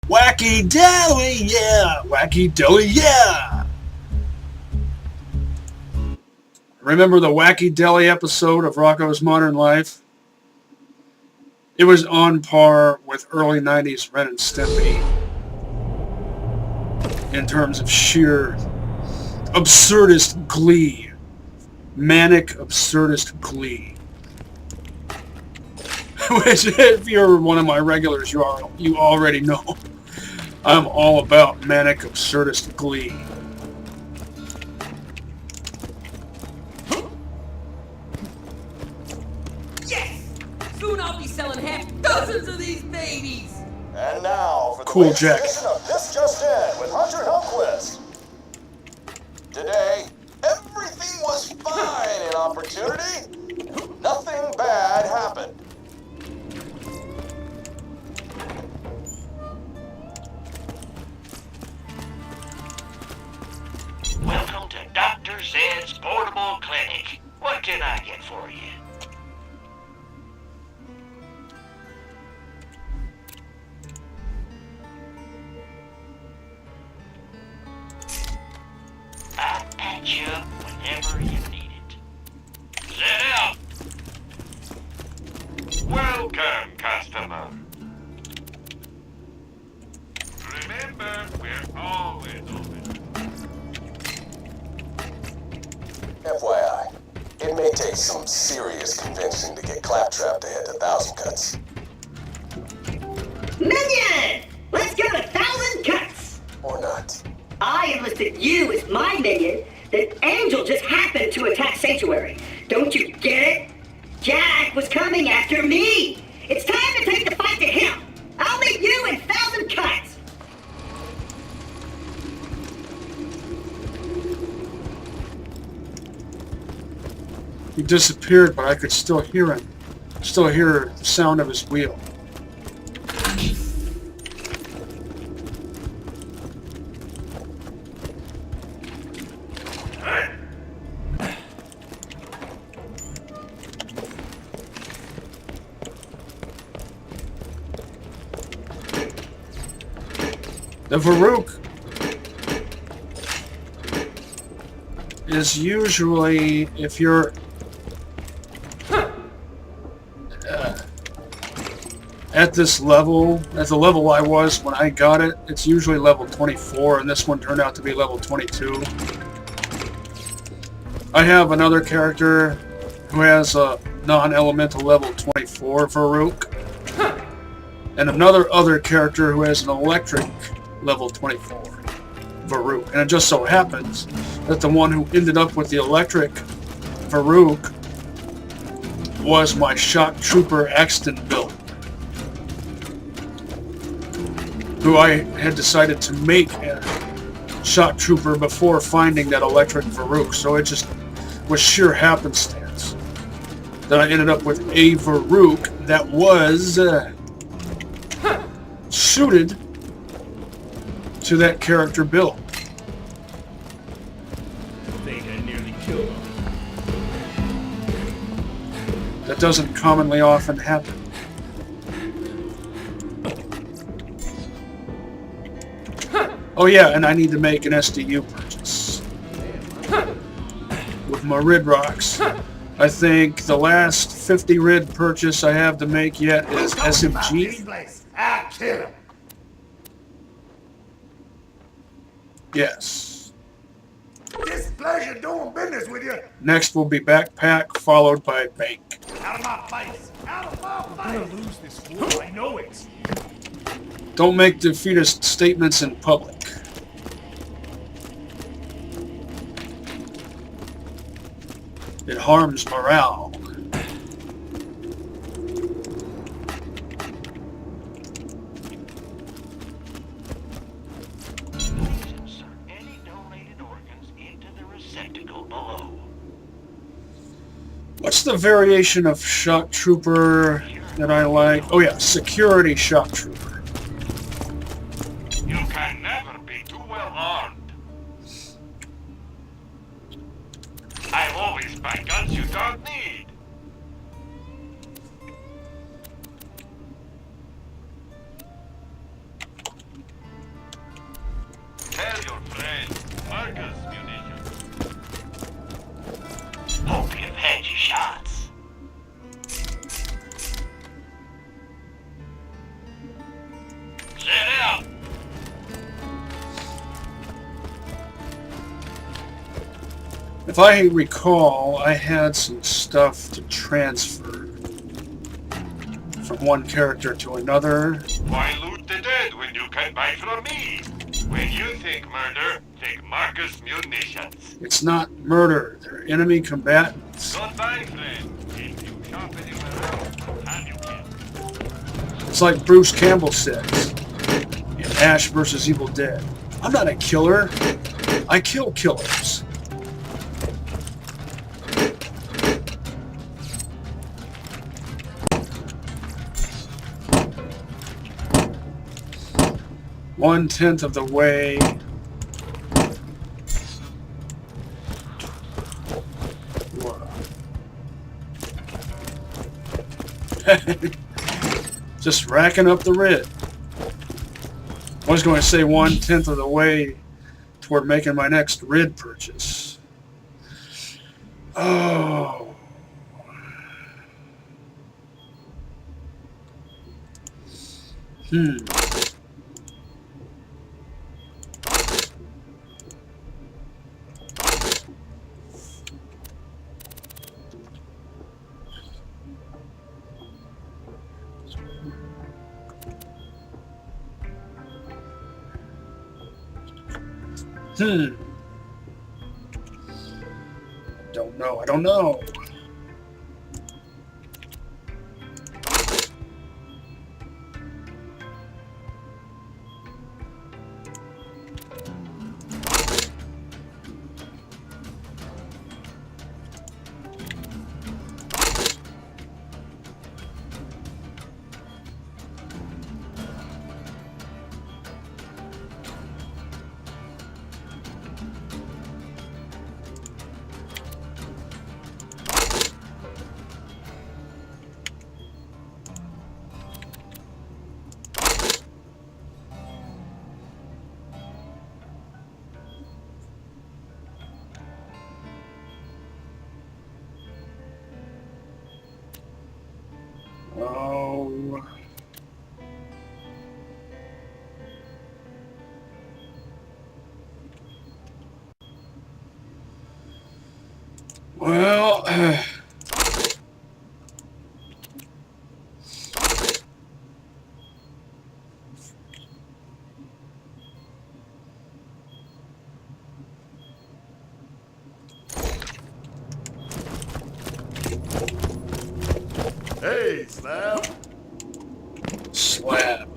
Wacky Deli, yeah! Wacky Deli, yeah! Remember the Wacky Deli episode of Rocko's Modern Life? It was on par with early 90s Ren and Stimpy in terms of sheer absurdist glee. Manic absurdist glee. Which, if you're one of my regulars, you already know. I'm all about manic absurdist glee. Yes! Soon I'll be selling half dozens of these babies! And now for the Cool latest Jack. edition of This Just In with Hunter Hellquist. Today, everything was fine in Opportunity. Nothing bad happened. Welcome to Dr. Zed's Portable Clinic. What can I get for you? I'll patch you up whenever you need it. Zed out! Welcome, customer. Remember, we're always open. FYI, it may take some serious convincing to get Claptrap to hit 1,000 cuts. Minion! Let's go to 1,000 cuts! Or not. I enlisted you as my minion. That Angel just happened to attack Sanctuary. Don't you get it? Jack was coming after me. It's time to take the fight to him. I'll meet you in 1,000 cuts. He disappeared, but I could still hear him. Still hear the sound of his wheel. The Varrook is usually, if you're at this level, at the level I was when I got it, it's usually level 24, and this one turned out to be level 22. I have another character who has a non-elemental level 24 Varrook, and another character who has an electric level 24 Varrook. And it just so happens that the one who ended up with the electric Varrook was my Shock Trooper Axton build, who I had decided to make a Shock Trooper before finding that electric Varrook. So it just was sheer happenstance that I ended up with a Varrook that was suited to that character build. I think I nearly killed him. That doesn't commonly often happen. Oh yeah, and I need to make an SDU purchase with my Rid Rocks. I think the last 50 Rid purchase I have to make yet is SMG. I'll kill him. Yes. Displeasure doing business with you. Next will be Backpack, followed by Bank. Out of my face. Out of my face. I'm gonna lose this war. I know it. Don't make defeatist statements in public. It harms morale. What's the variation of Shock Trooper that I like? Oh yeah, Security Shock Trooper. You can never be too well armed. I always buy guns you don't need. Friend, Marcus munitions. Hope you've had your shots. Set out. If I recall, I had some stuff to transfer from one character to another. Why loot the dead when you can buy from me? When you think murder, think Marcus munitions. It's not murder. They're enemy combatants. Goodbye, friend. If you shop anywhere else, time you can. It's like Bruce Campbell says in Ash vs. Evil Dead. I'm not a killer. I kill killers. One-tenth of the way. Just racking up the rid. I was going to say 1/10 of the way toward making my next rid purchase. Oh. I don't know. Oh. Well, Hey, Slab. slab.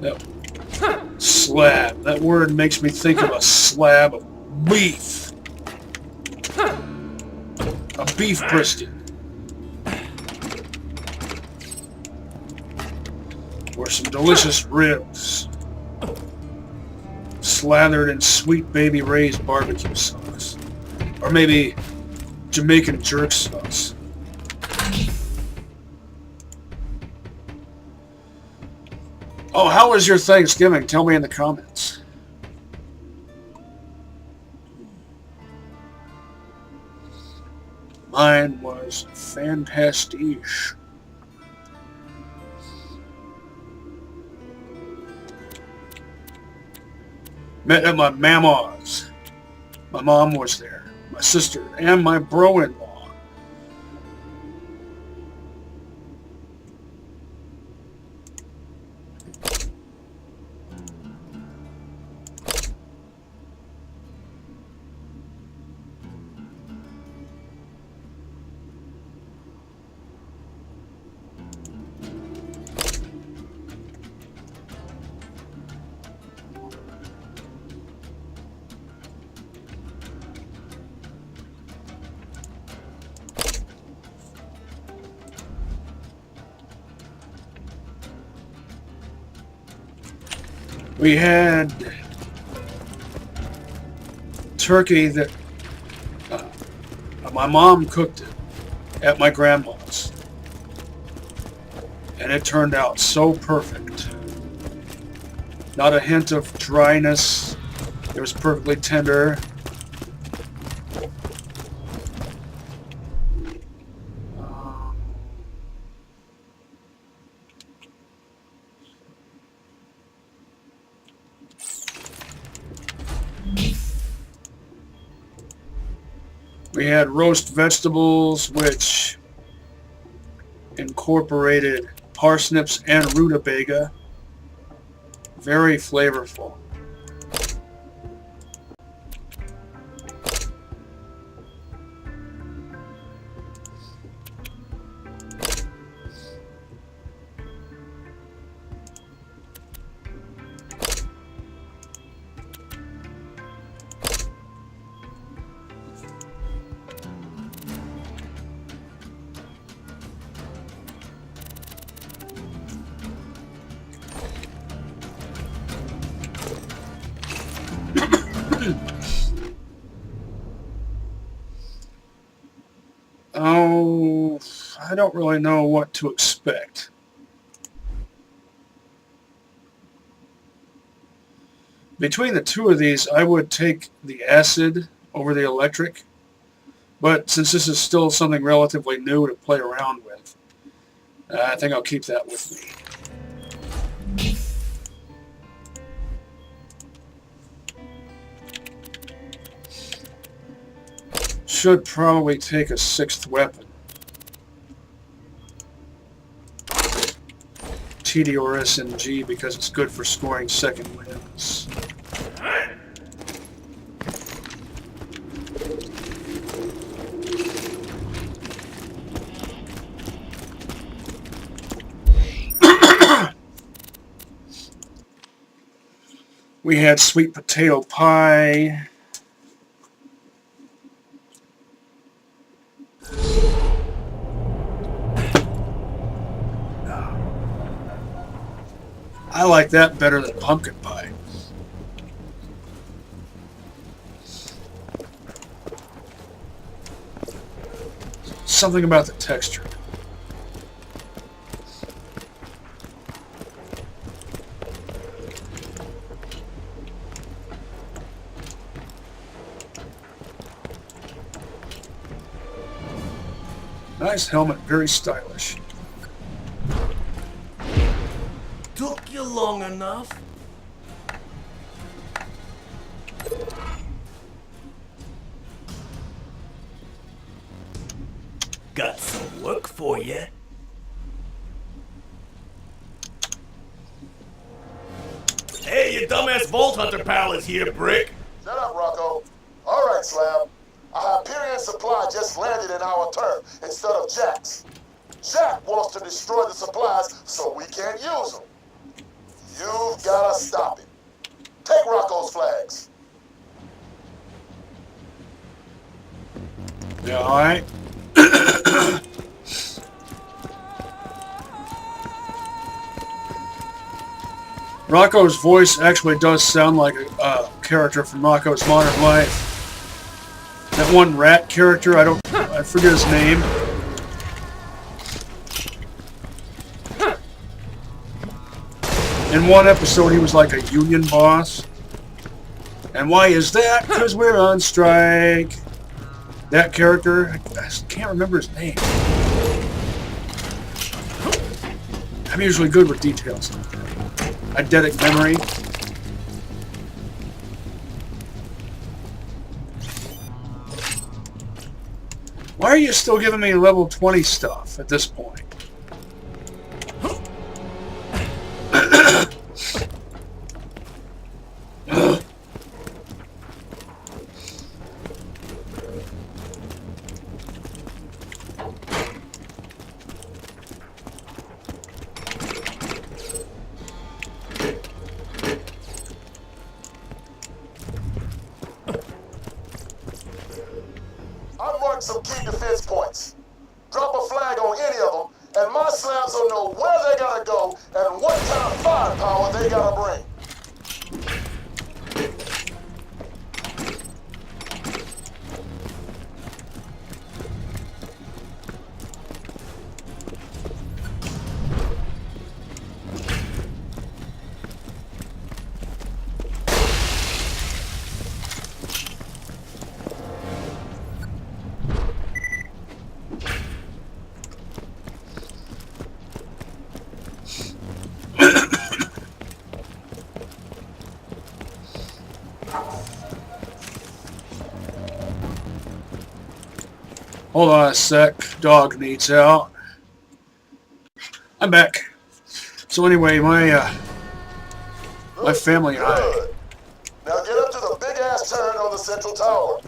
Yep. Slab. That word makes me think of a slab of beef. A beef brisket. Or some delicious ribs. Slathered in Sweet Baby Ray's barbecue sauce. Or maybe Jamaican jerk sauce. Oh, how was your Thanksgiving? Tell me in the comments. Mine was fantastiche. Met at my mama's. My mom was there, my sister, and my bro-in-law. We had turkey that my mom cooked it. at my grandma's. And it turned out so perfect. Not a hint of dryness. It was perfectly tender. We had roast vegetables, which incorporated parsnips and rutabaga. Very flavorful. Oh, I don't really know what to expect. Between the two of these, I would take the acid over the electric. But since this is still something relatively new to play around with, I think I'll keep that with me. Should probably take a sixth weapon. TD or SMG because it's good for scoring second wins. We had sweet potato pie. I like that better than pumpkin pie. Something about the texture. Nice helmet, very stylish. Took you long enough? Got some work for you. Hey, your dumbass Vault Hunter pal is here, Brick. Shut up, Rocko. All right, Slab. A Hyperion supply just landed in our turf instead of Jack's. Jack wants to destroy the supplies so we can't use them. You've got to stop him. Take Rocko's flags. Yeah, all right. Rocko's voice actually does sound like a character from Rocko's Modern Life. That one rat character, I forget his name. In one episode, he was like a union boss. And why is that? Because we're on strike. That character, I can't remember his name. I'm usually good with details. Eidetic memory. Why are you still giving me level 20 stuff at this point? I've marked some key defense points. Drop a flag on any of them, and my slabs will know where they gotta go and what kind of firepower they gotta bring. Hold on a sec. Dog needs out. I'm back. So anyway, my family and I. Good. Now get up to the big ass turret on the central tower.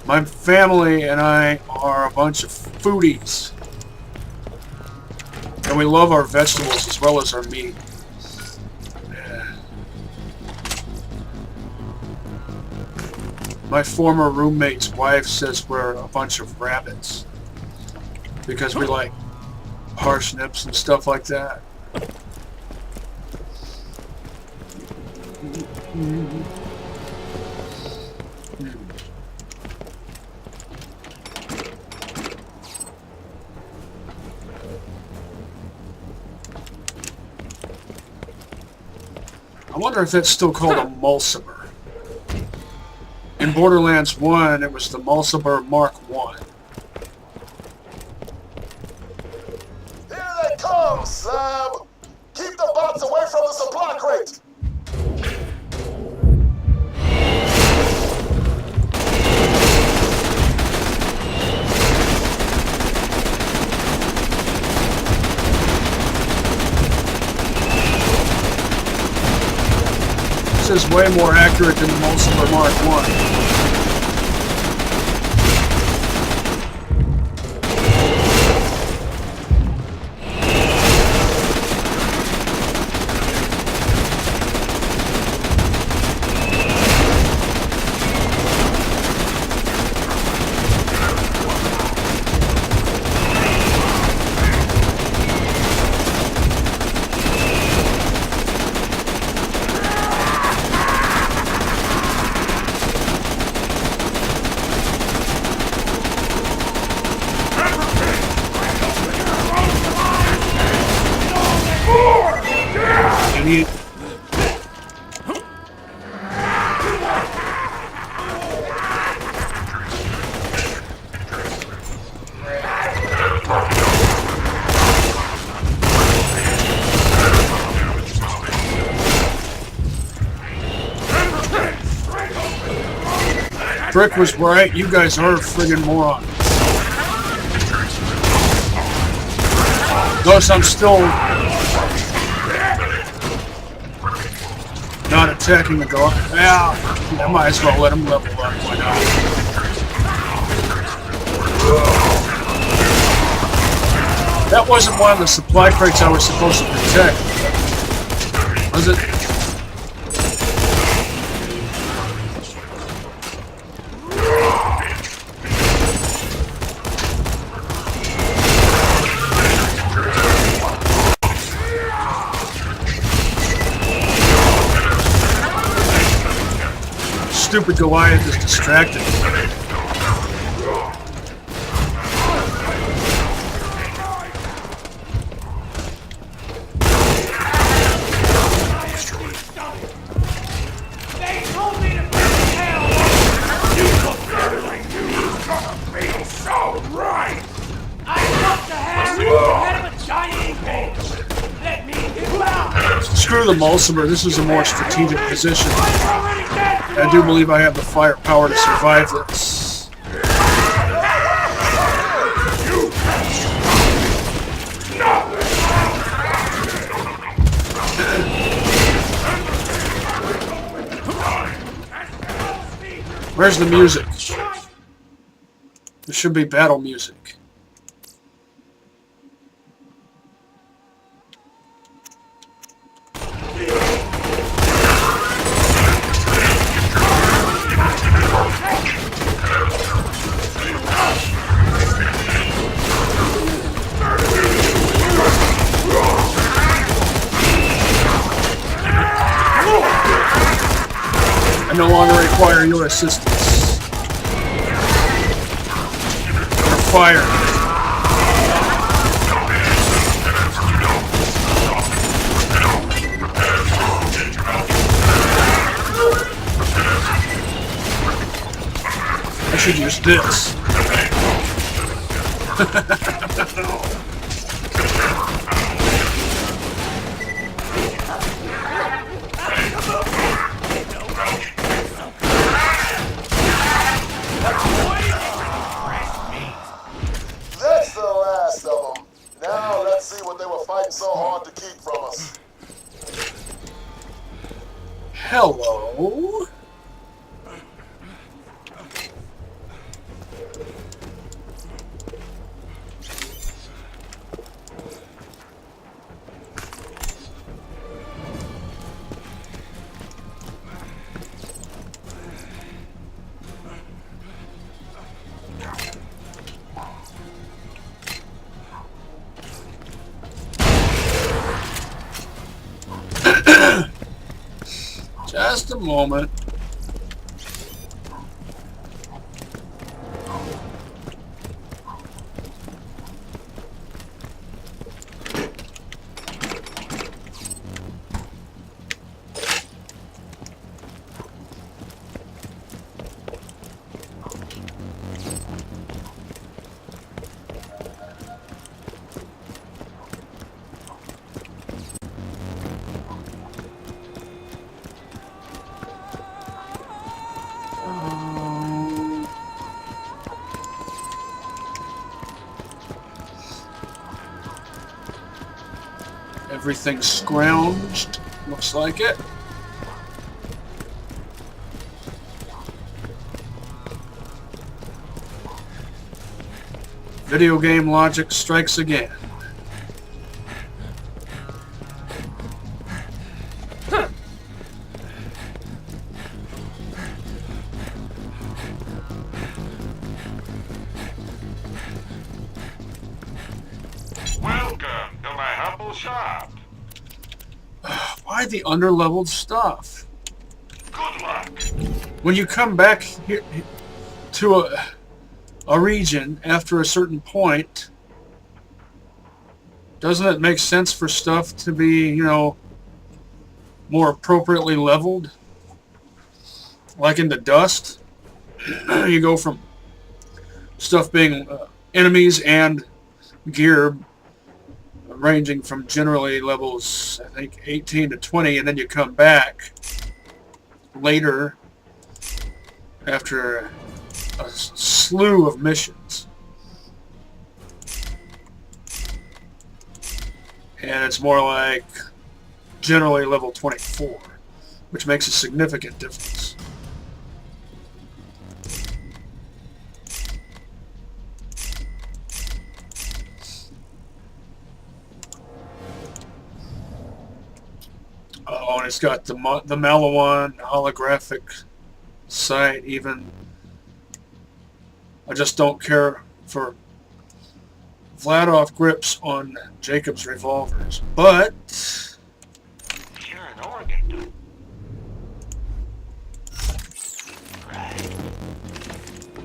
My family and I are a bunch of foodies. And we love our vegetables as well as our meat. My former roommate's wife says we're a bunch of rabbits. Because we like parsnips and stuff like that. I wonder if that's still called a mulciber. In Borderlands 1, it was the Mulciber Mark 1. Here they come, Slab! Keep the bots away from the supply crate! This is way more accurate than the Mulciber Mark 1. Brick was right, you guys are friggin' morons. Thus, I'm still not attacking the guard. Yeah, I might as well let him level up. Why not? That wasn't one of the supply crates I was supposed to protect. Was it? Stupid Goliath is distracted. They told me to bring hell. You look better than you. Feel so right. I love to have you head of a giant cage. Let me get you out. Screw the Mulciber, this is a more strategic position. I do believe I have the firepower to survive this. Where's the music? There should be battle music. I no longer require your assistance. You're fired. I should use this. That's the last of them. Now let's see what they were fighting so hard to keep from us. Hello? Just a moment. Everything's scrounged. Looks like it. Video game logic strikes again. Welcome to my humble shop. Why the underleveled stuff? Good luck. When you come back here to a region after a certain point, doesn't it make sense for stuff to be, you know, more appropriately leveled? Like in the dust, you go from stuff being enemies and gear ranging from generally levels, I think, 18 to 20, and then you come back later after a slew of missions. And it's more like generally level 24, which makes a significant difference. Oh, and it's got the Malawan holographic sight even. I just don't care for Vladov grips on Jacob's revolvers, but You're an organ. Right.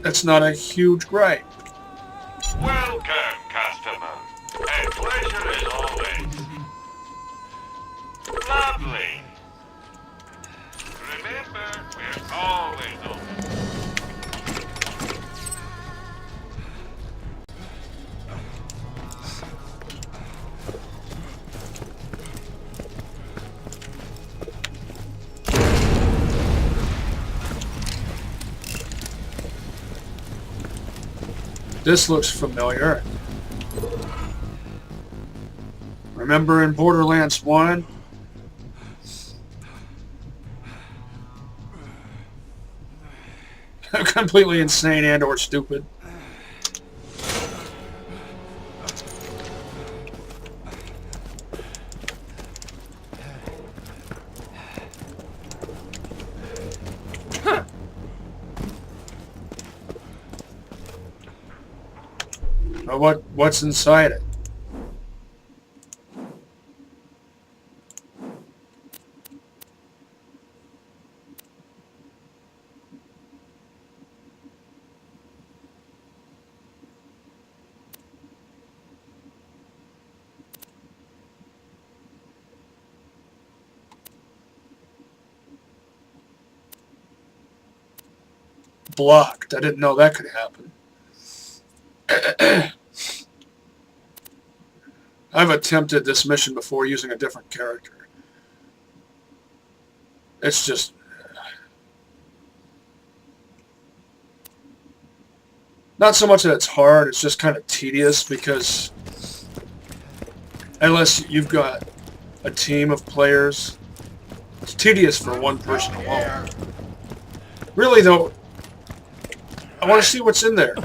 that's not a huge gripe. Welcome, customer. A pleasure as always. Lovely. Remember, we're always open. This looks familiar. Remember in Borderlands 1? Completely insane and or stupid. Well, what's inside it? Blocked. I didn't know that could happen. I've attempted this mission before using a different character. It's just... Not so much that it's hard, it's just kind of tedious because unless you've got a team of players, it's tedious for one person alone. Really though, I want to see what's in there.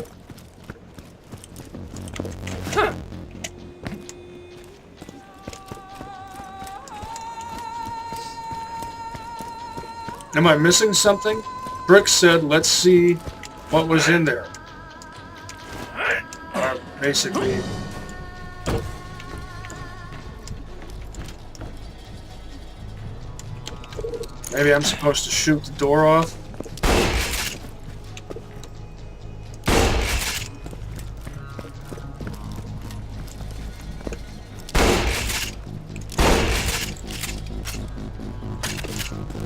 Am I missing something? Brick said, let's see what was in there. Basically, maybe I'm supposed to shoot the door off?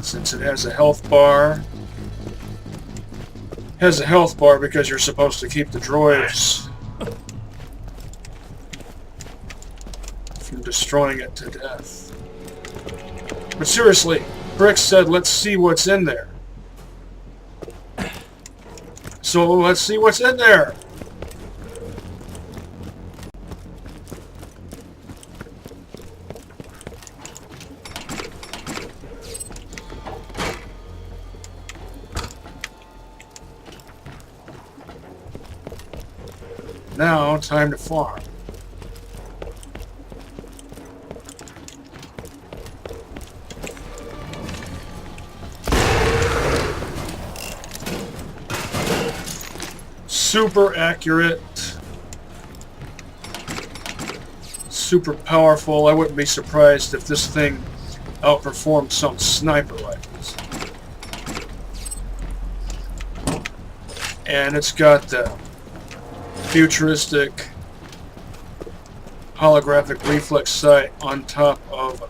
Since it has a health bar. It has a health bar because you're supposed to keep the droids from destroying it to death. But seriously, Brick said, let's see what's in there. So let's see what's in there. Now, time to farm. Super accurate. Super powerful. I wouldn't be surprised if this thing outperformed some sniper rifles. And it's got the futuristic holographic reflex sight on top of a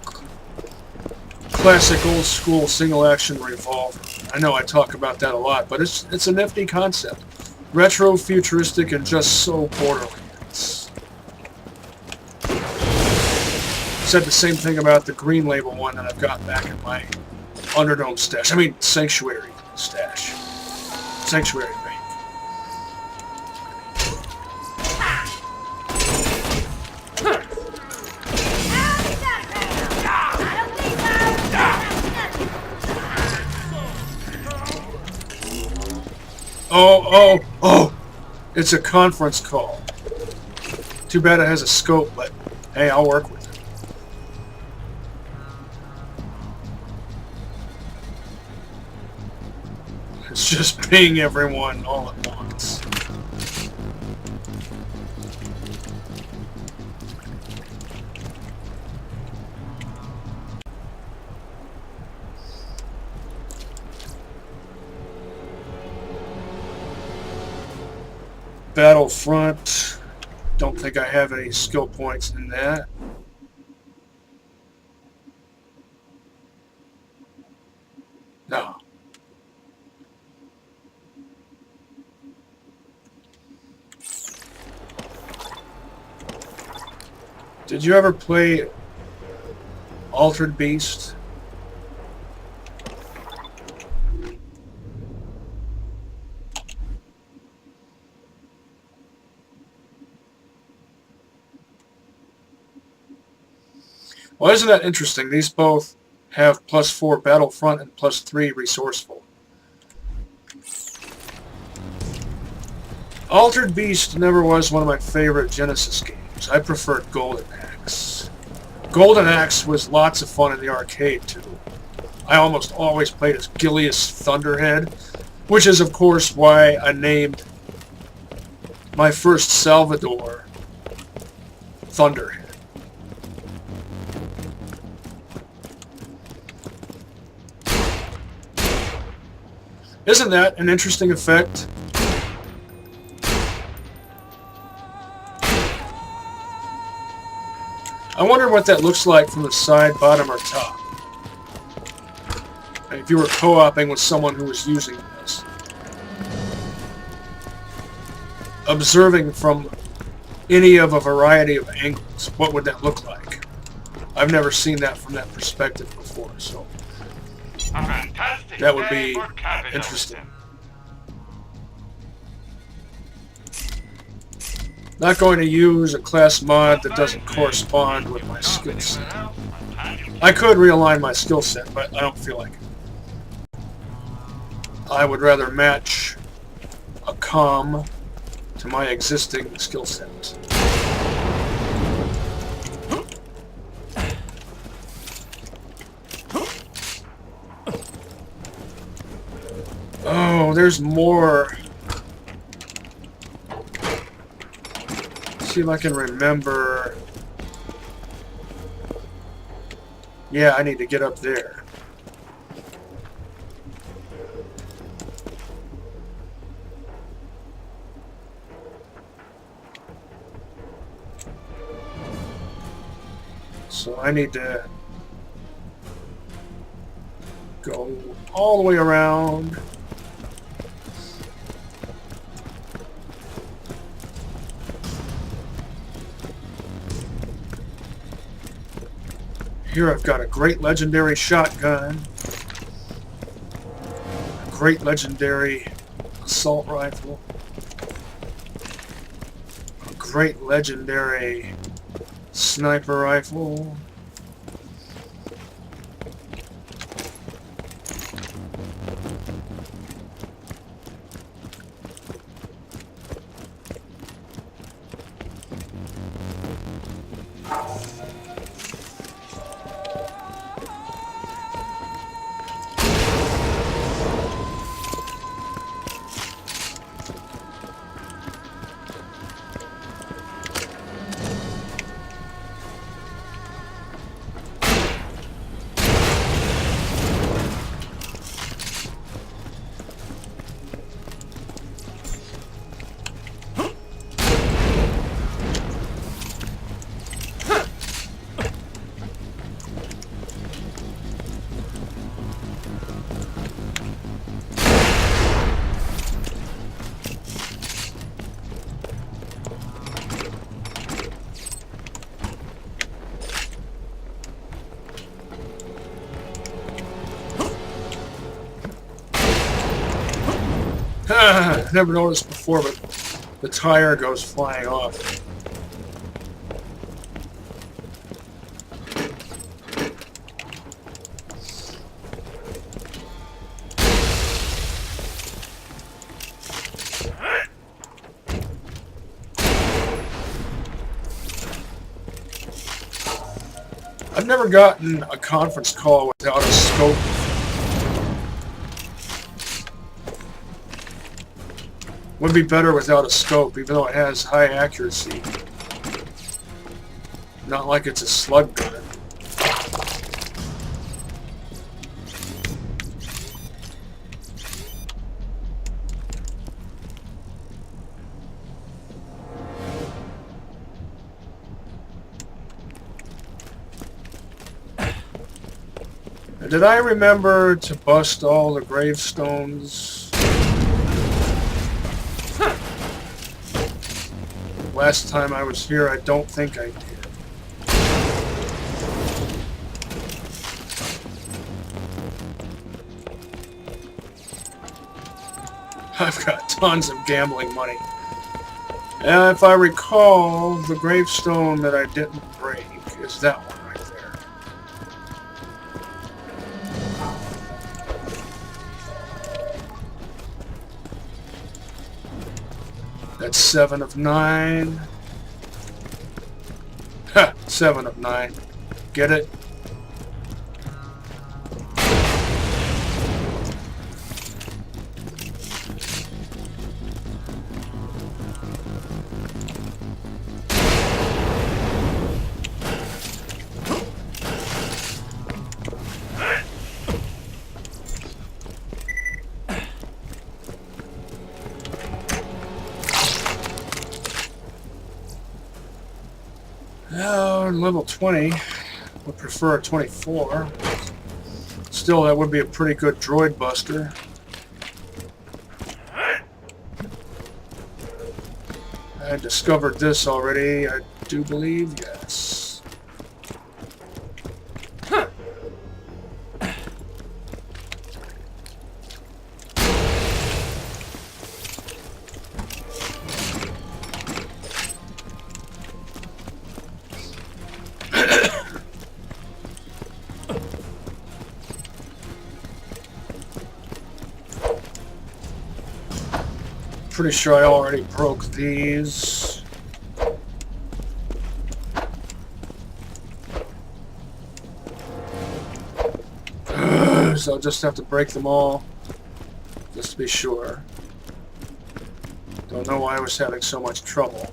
classic old school single action revolver. I know I talk about that a lot, but it's a nifty concept. Retro, futuristic, and just so Borderlands. Said the same thing about the Green Label one that I've got back in my Underdome stash. I mean, Sanctuary stash. Sanctuary bank. Oh! It's a conference call. Too bad it has a scope, but hey, I'll work with it. It's just ping everyone all at once. Battlefront. Don't think I have any skill points in that. No. Did you ever play Altered Beast? Well, isn't that interesting? These both have +4 Battlefront and +3 Resourceful. Altered Beast never was one of my favorite Genesis games. I preferred Golden Axe. Golden Axe was lots of fun in the arcade, too. I almost always played as Gilius Thunderhead, which is, of course, why I named my first Salvador Thunderhead. Isn't that an interesting effect? I wonder what that looks like from the side, bottom, or top. If you were co-oping with someone who was using this. Observing from any of a variety of angles, what would that look like? I've never seen that from that perspective before, so that would be interesting. Not going to use a class mod that doesn't correspond with my skill set. I could realign my skill set, but I don't feel like it. I would rather match a comm to my existing skill set. Oh, there's more. See if I can remember. Yeah, I need to get up there. So I need to go all the way around. Here I've got a great legendary shotgun, a great legendary assault rifle, a great legendary sniper rifle, never noticed before, but the tire goes flying off. I've never gotten a conference call without a scope. Would be better without a scope, even though it has high accuracy. Not like it's a slug gun. Did I remember to bust all the gravestones? Last time I was here, I don't think I did. I've got tons of gambling money. And if I recall, the gravestone that I didn't break is that one right there. That's 7 of 9. Ha! 7 of 9. Get it? Level 20. Would prefer a 24. Still, that would be a pretty good droid buster. I discovered this already, I do believe, yes. pretty sure I already broke these. So I'll just have to break them all, just to be sure. Don't know why I was having so much trouble.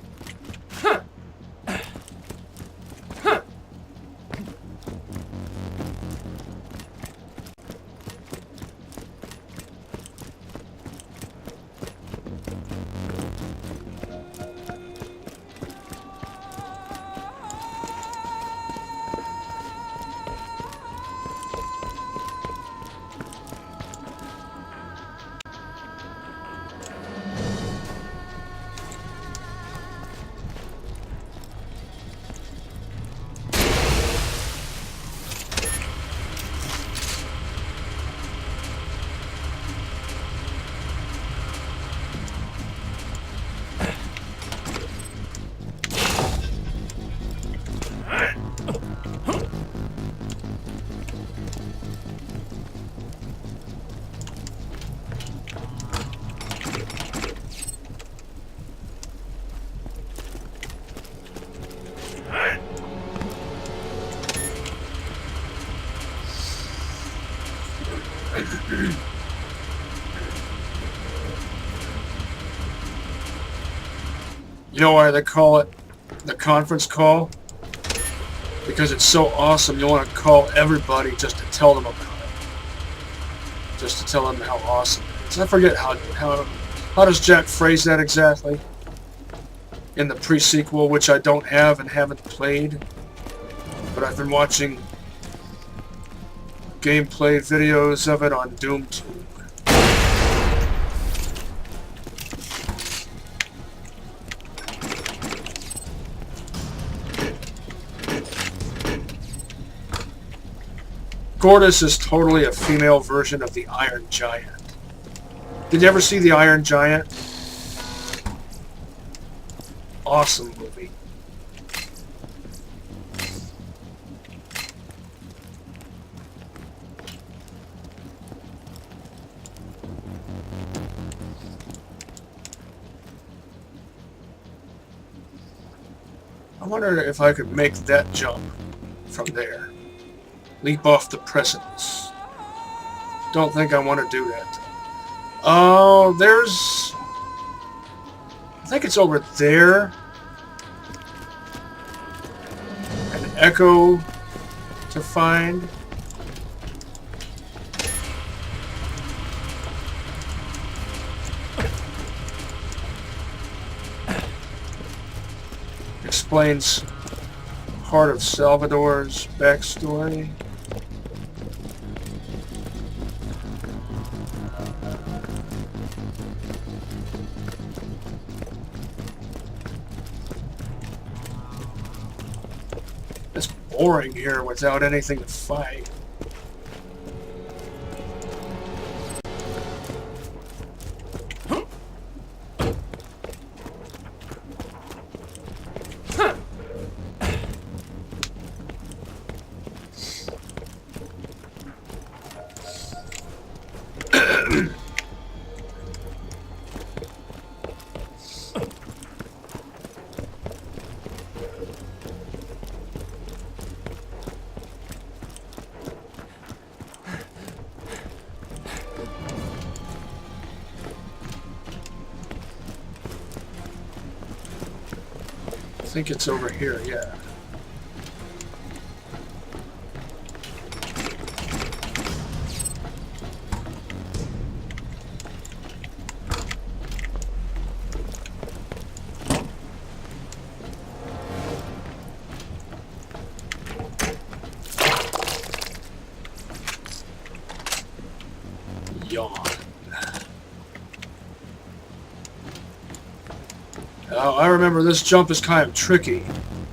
You know why they call it the conference call? Because it's so awesome, you want to call everybody just to tell them about it. Just to tell them how awesome it is. I forget how does Jack phrase that exactly? In the pre-sequel, which I don't have and haven't played. But I've been watching gameplay videos of it on DoomTube. Gortys is totally a female version of the Iron Giant. Did you ever see the Iron Giant? Awesome movie. I wonder if I could make that jump from there. Leap off the precipice. Don't think I want to do that. Oh, there's... I think it's over there. An echo to find. Explains part of Salvador's backstory. It's boring here without anything to fight. I think it's over here, yeah. Yawn. I remember this jump is kind of tricky,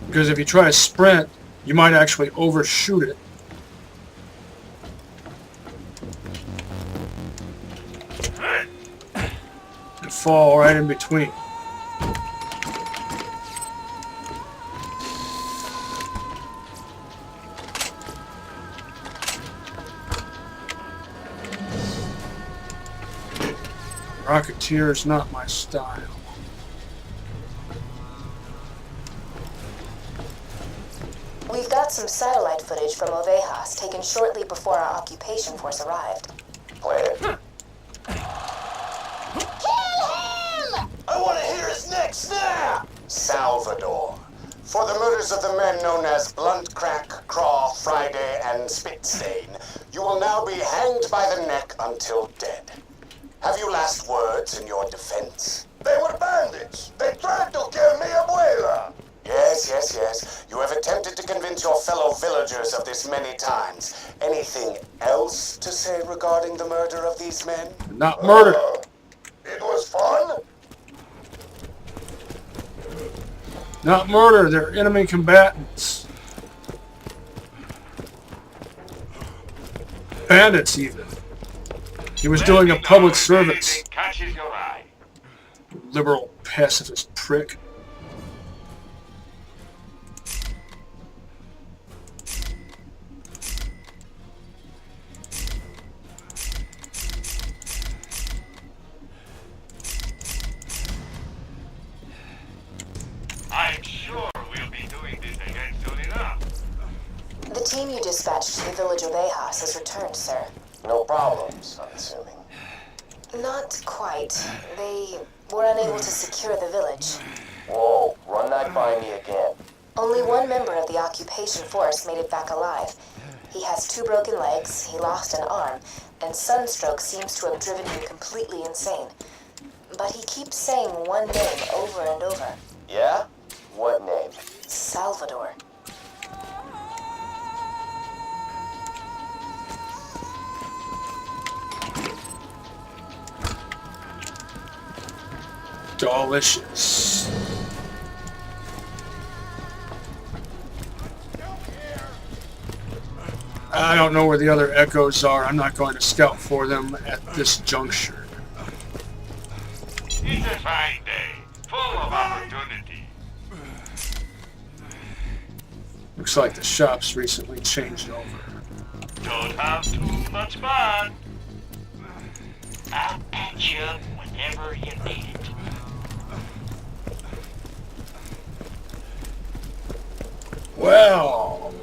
because if you try to sprint, you might actually overshoot it. And fall right in between. Rocketeer is not my style. style. We've got some satellite footage from Ovejas taken shortly before our occupation force arrived. Play it. Kill him! I want to hear his neck snap! Salvador. For the murders of the men known as Blunt Crack, Craw, Friday, and Spit Stain, you will now be hanged by the neck until dead. Have you last words in your defense? They were bandits. They tried to kill mi abuela. Yes. You have attempted to convince your fellow villagers of this many times. Anything else to say regarding the murder of these men? Not murder. It was fun? Not murder, they're enemy combatants. Bandits, even. He was doing a public service. Catches your eye. Liberal pacifist prick. I'm sure we'll be doing this again soon enough. The team you dispatched to the village Ovejas has returned, sir. No problems, I'm assuming. Not quite. They were unable to secure the village. Whoa, run that by me again. Only one member of the occupation force made it back alive. He has 2 broken legs, he lost an arm, and sunstroke seems to have driven him completely insane. But he keeps saying one name over and over. Yeah? What name? Salvador. Delicious. I don't know where the other echoes are. I'm not going to scout for them at this juncture. It's a fine day, full of opportunity. Looks like the shop's recently changed over. Don't have too much fun. I'll patch you up whenever you need it. Well.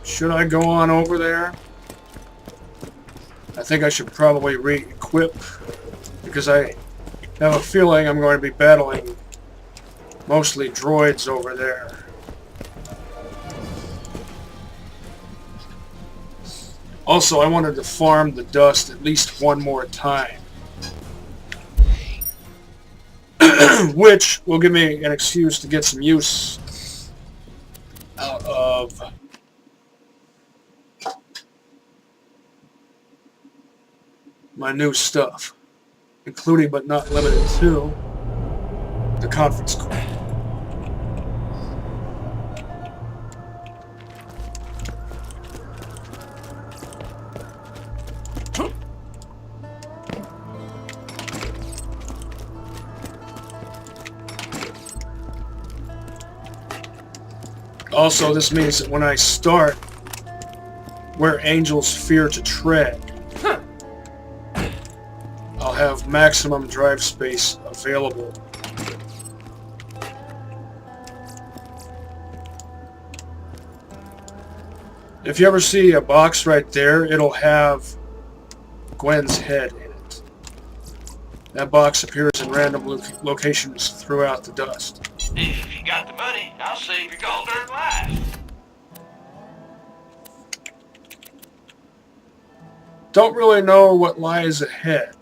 Should I go on over there? I think I should probably re-equip, because I have a feeling I'm going to be battling mostly droids over there. Also, I wanted to farm the dust at least one more time. Which will give me an excuse to get some use out of my new stuff, including but not limited to the conference call. Also, this means that when I start where angels fear to tread, I'll have maximum drive space available. If you ever see a box right there, it'll have Gwen's head in it. That box appears in random locations throughout the dust. If you got the money, I'll save your gold-earned life. Don't really know what lies ahead.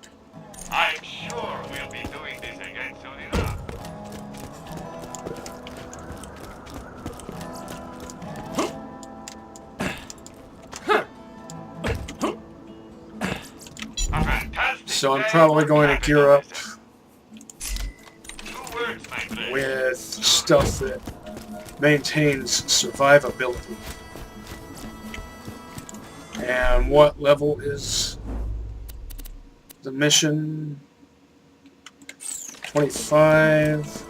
I'm sure we'll be doing this again soon enough. A fantastic So I'm day probably for going to gear up capitalism. 2 words, my friend. with stuff that maintains survivability. And what level is the mission. 25.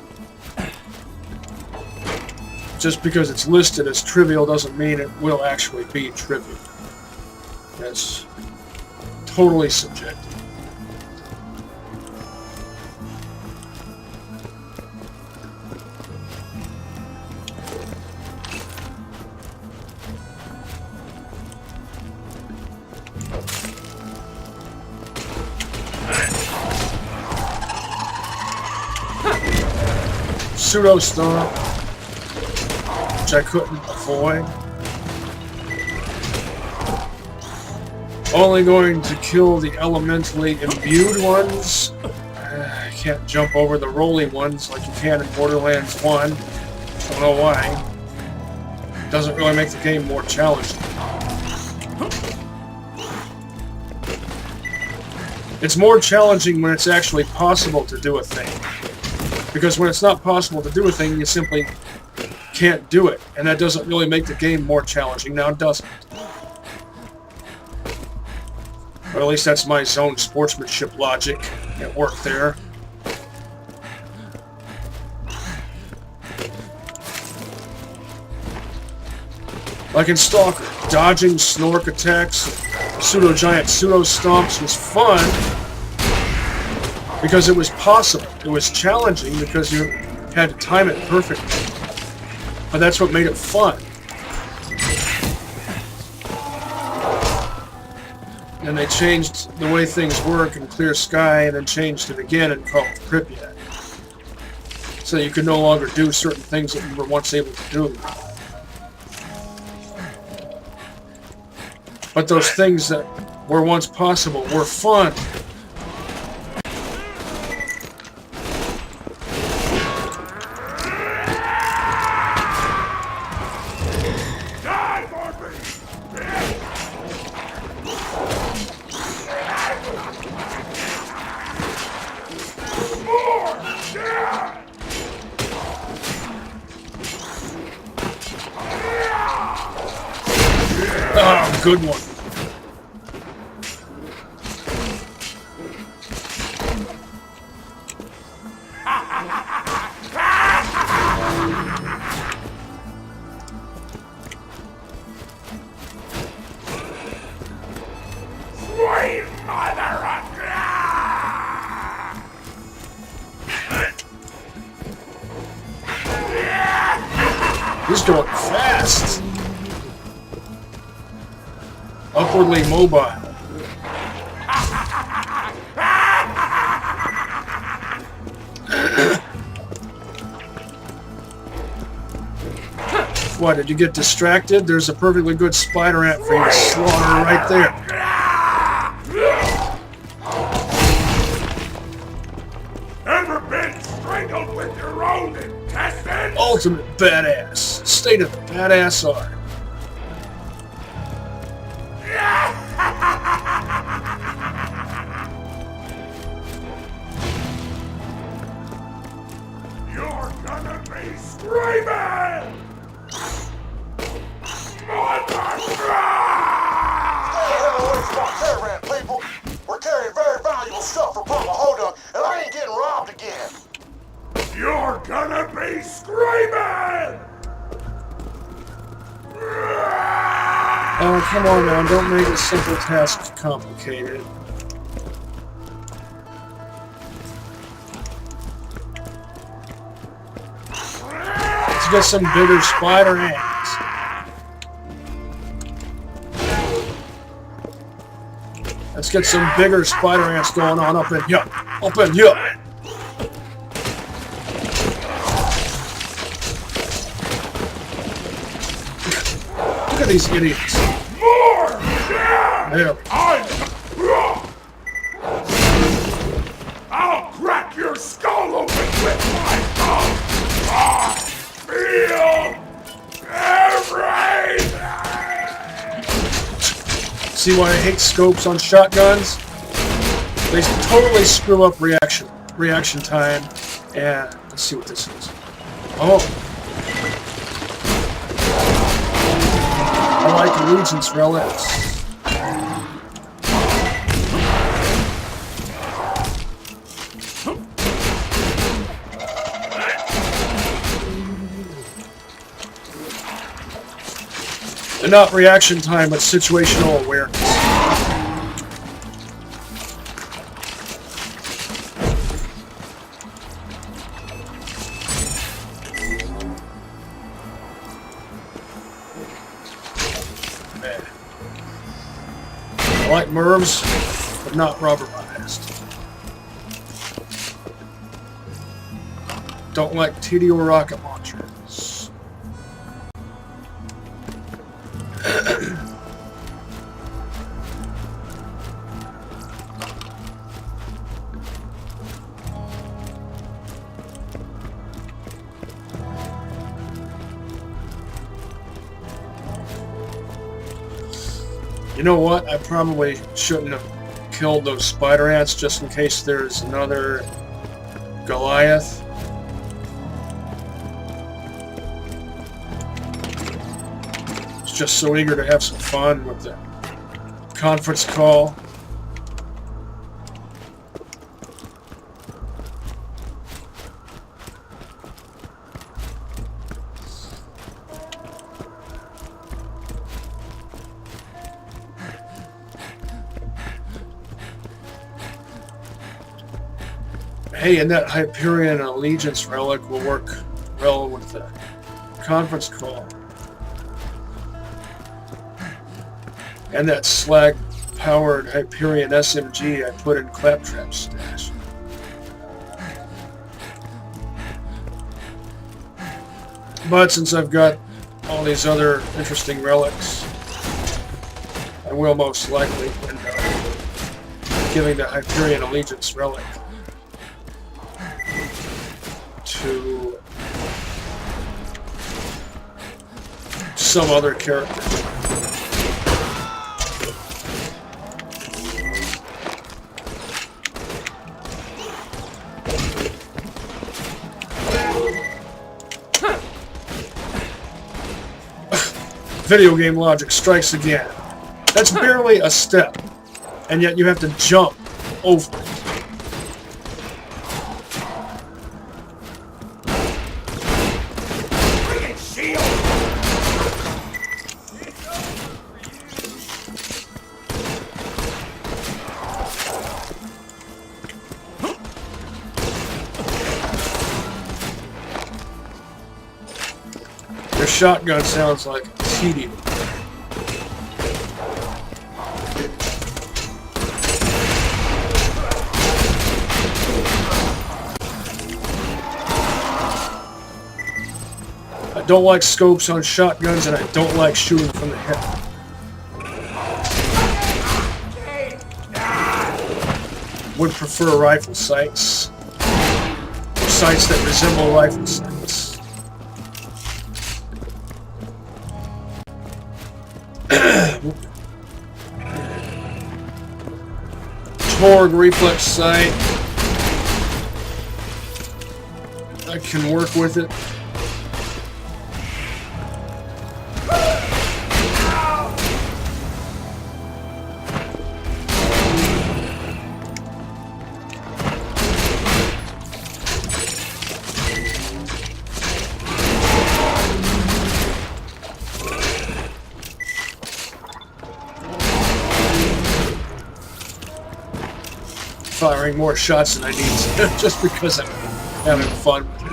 Just because it's listed as trivial doesn't mean it will actually be trivial. That's totally subjective. Pseudo stomp, which I couldn't avoid. Only going to kill the elementally imbued ones. I can't jump over the roly ones like you can in Borderlands 1. Don't know why. Doesn't really make the game more challenging. It's more challenging when it's actually possible to do a thing. Because when it's not possible to do a thing, you simply can't do it. And that doesn't really make the game more challenging. Now, it doesn't. Or at least that's my zone sportsmanship logic at work there. Like in Stalker, dodging snork attacks, pseudo-giant pseudo-stomps was fun because it was possible. It was challenging because you had to time it perfectly. But that's what made it fun. And they changed the way things work in Clear Sky and then changed it again in Call of Pripyat. So you could no longer do certain things that you were once able to do. But those things that were once possible were fun. Oh, good one. He's going fast. Upwardly mobile. What, did you get distracted? There's a perfectly good spider ant for you to slaughter right there. Ever been strangled with your own intestines? Ultimate badass. State of the badass art. You're gonna be screaming! Mother! Stay the hell away from our caravan, people! We're carrying very valuable stuff for Papa Hodunk, and I ain't getting robbed again! You're gonna be screaming! Oh, come on now, don't make a simple task complicated. Let's get some bigger spider ants. Let's get some bigger spider ants going on up in here. Up in here. Look at these idiots. More! Yeah! There. I'll crack your skull open with my tongue! I feel everything! See why I hate scopes on shotguns? They totally screw up reaction time. And let's see what this is. Oh. I like Allegiance relics. And not reaction time, but situational awareness. Man. I like MIRVs, but not rubberized. Don't like TDO rocket launchers. You know what? I probably shouldn't have killed those spider ants just in case there's another Goliath. Just so eager to have some fun with the conference call. Hey, and that Hyperion Allegiance relic will work well with the conference call. And that slag-powered Hyperion SMG I put in Claptrap's stash. But since I've got all these other interesting relics, I will most likely end up giving the Hyperion Allegiance relic to some other character. Video game logic strikes again. That's barely a step, and yet you have to jump over it. Your shotgun sounds like tedious. I don't like scopes on shotguns, and I don't like shooting from the hip. Would prefer rifle sights, or sights that resemble rifle sights. Torg reflex sight. I can work with it. Firing more shots than I need to, just because I'm having fun with it.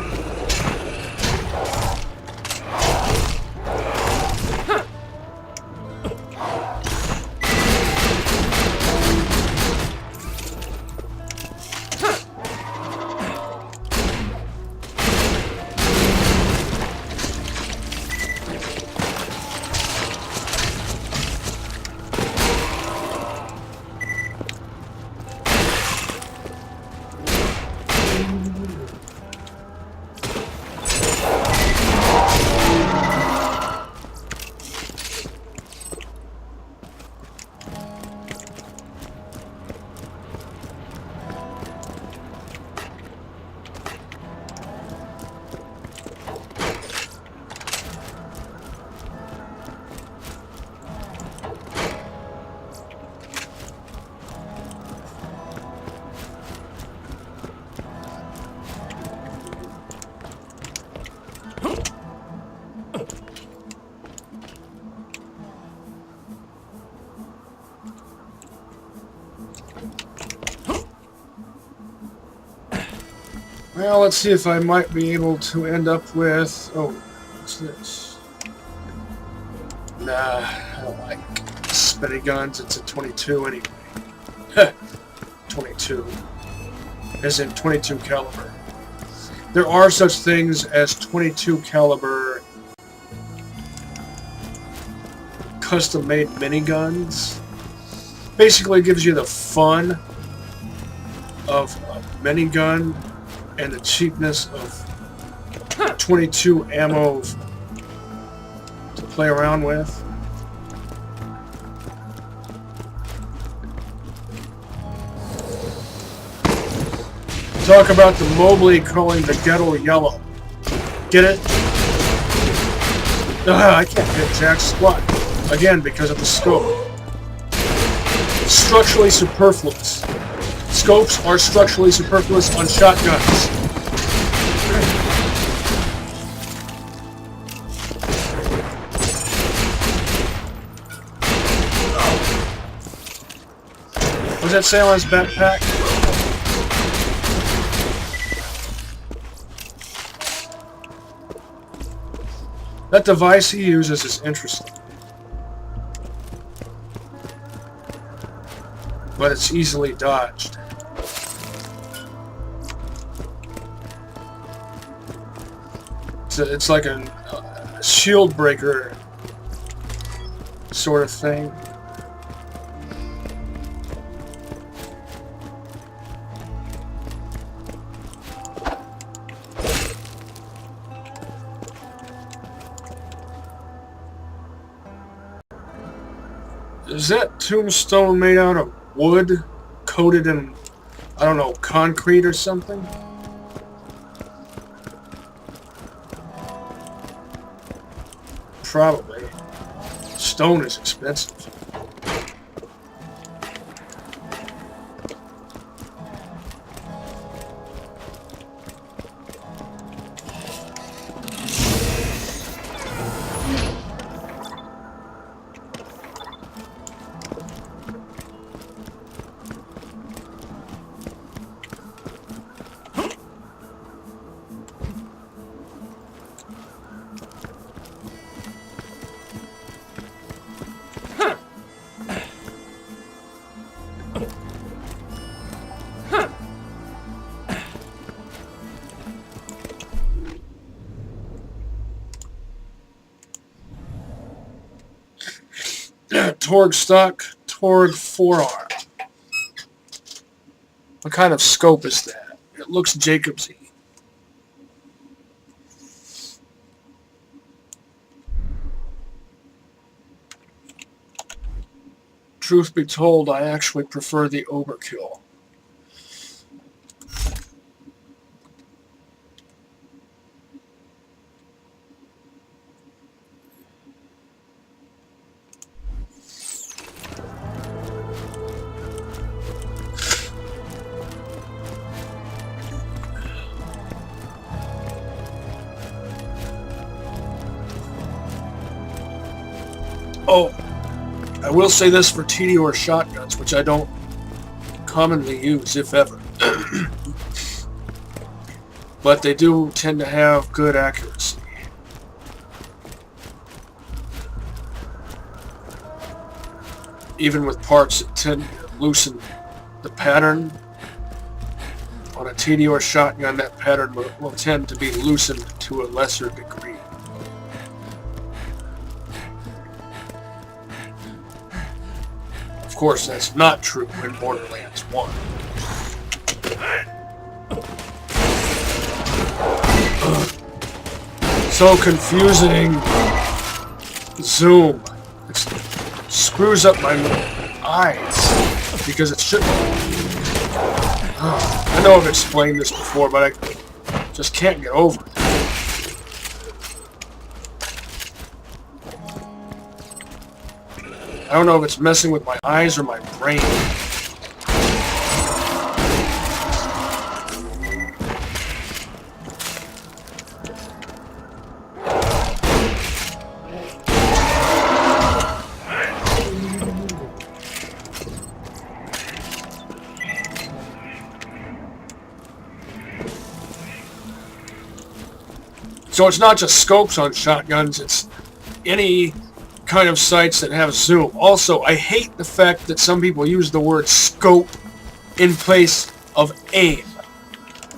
Well, let's see if I might be able to end up with... Oh, what's this? Nah, I don't like spinny guns. It's a 22 anyway. 22. As in 22 caliber. There are such things as 22 caliber custom-made miniguns. Basically, it gives you the fun of a minigun and the cheapness of 22 ammo to play around with. Talk about the Mobley calling the ghetto yellow. Get it? I can't hit jack squat. Again, because of the scope. Structurally superfluous. Scopes are structurally superfluous on shotguns. Was that Salem's backpack? That device he uses is interesting. But it's easily dodged. It's like a shield breaker sort of thing. Is that tombstone made out of wood coated in, I don't know, concrete or something? Probably. Stone is expensive. Torg stock, Torg forearm. What kind of scope is that? It looks Jacobsy. Truth be told, I actually prefer the overkill. Oh, I will say this for TDR shotguns, which I don't commonly use, if ever. But they do tend to have good accuracy. Even with parts that tend to loosen the pattern. On a TDR shotgun, that pattern will tend to be loosened to a lesser degree. Of course, that's not true in Borderlands 1. So confusing. Zoom. It screws up my eyes because it shouldn't. I know I've explained this before, but I just can't get over it. I don't know if it's messing with my eyes or my brain. So it's not just scopes on shotguns, it's any kind of sights that have zoom. Also, I hate the fact that some people use the word scope in place of aim.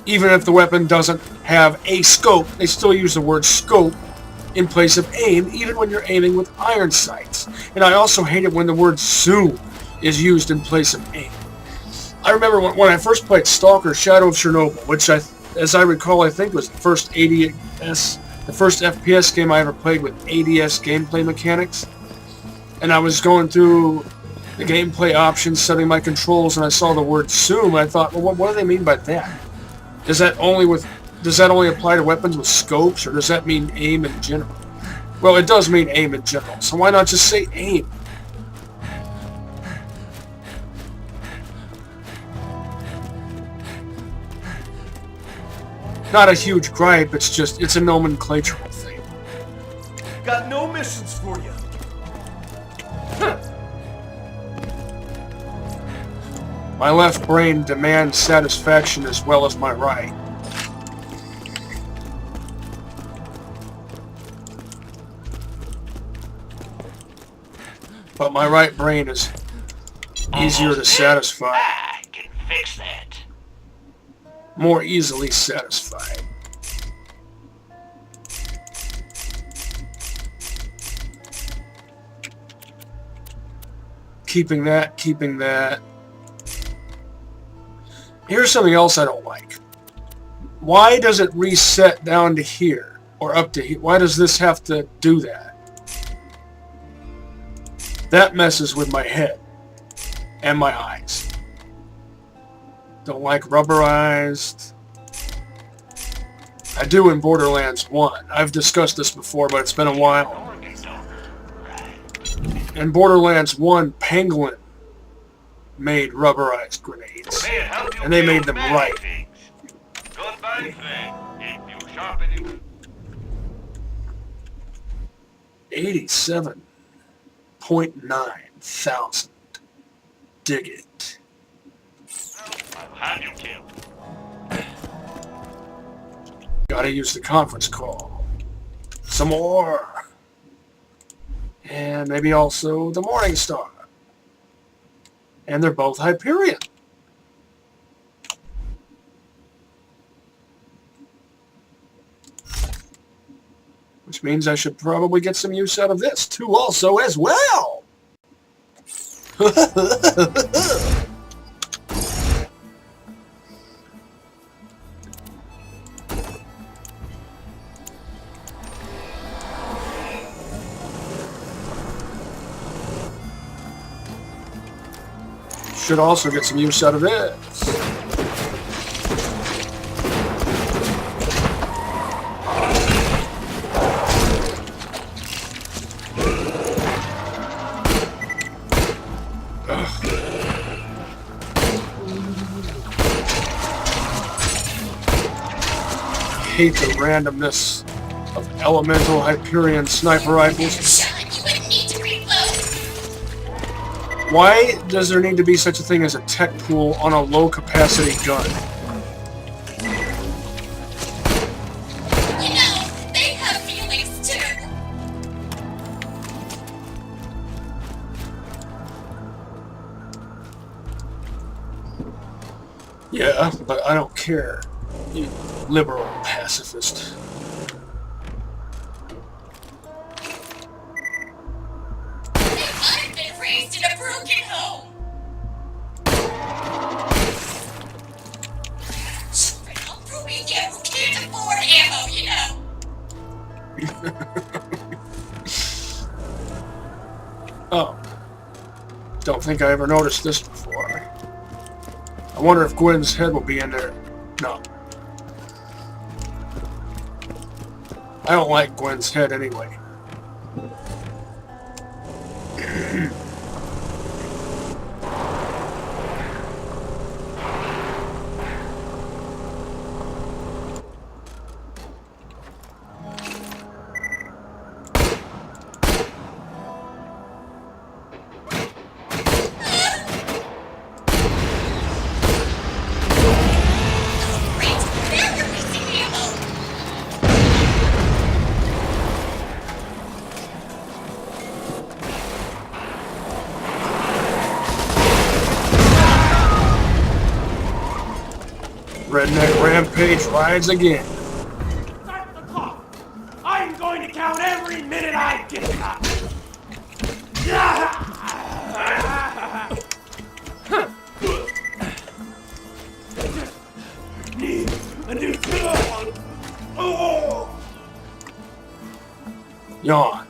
Even if the weapon doesn't have a scope, they still use the word scope in place of aim, even when you're aiming with iron sights. And I also hate it when the word zoom is used in place of aim. I remember when I first played Stalker Shadow of Chernobyl, which as I recall, I think was the first FPS game I ever played with ADS gameplay mechanics. And I was going through the gameplay options, setting my controls, and I saw the word zoom, and I thought, well, what do they mean by that? Does that only apply to weapons with scopes, or does that mean aim in general? Well, it does mean aim in general, so why not just say aim? Not a huge gripe, it's a nomenclatural thing. Got no missions for you. My left brain demands satisfaction as well as my right. But my right brain is easier to satisfy. I can fix that. More easily satisfied. Keeping that. Here's something else I don't like. Why does it reset down to here? Or up to here? Why does this have to do that? That messes with my head. And my eyes. Don't like rubberized. I do in Borderlands 1. I've discussed this before, but it's been a while. In Borderlands 1, Penguin made rubberized grenades. And they made them right. Goodbye, friend. If you sharpen it. 87.9 thousand. Dig it. I'll have you killed. Gotta use the conference call. Some more. And maybe also the Morning Star. And they're both Hyperion. Which means I should probably get some use out of this too also as well. Should also get some use out of this. Hate the randomness of elemental Hyperion sniper rifles. Why does there need to be such a thing as a tech pool on a low capacity gun? You know, they have feelings too. Yeah, but I don't care. You liberal pacifist. I've been raised in a broken home. Children on Promethea who can't afford ammo, you know. Oh. Don't think I ever noticed this before. I wonder if Gwen's head will be in there. No. I don't like Gwen's head anyway. Redneck Rampage rides again. Start the clock. I'm going to count every minute I get up. Need a new gun. Oh. Yawn.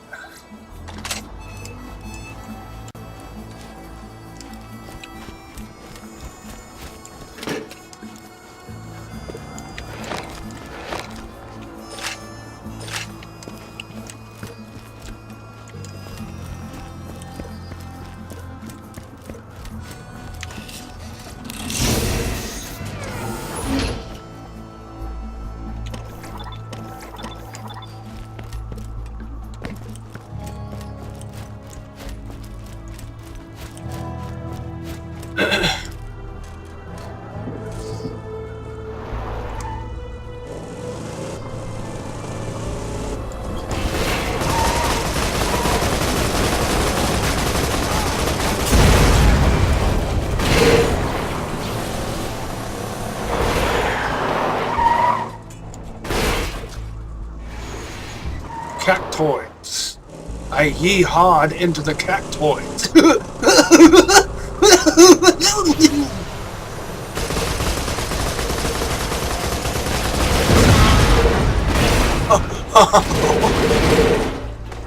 Cactoids. I yee-hawed into the cactoids.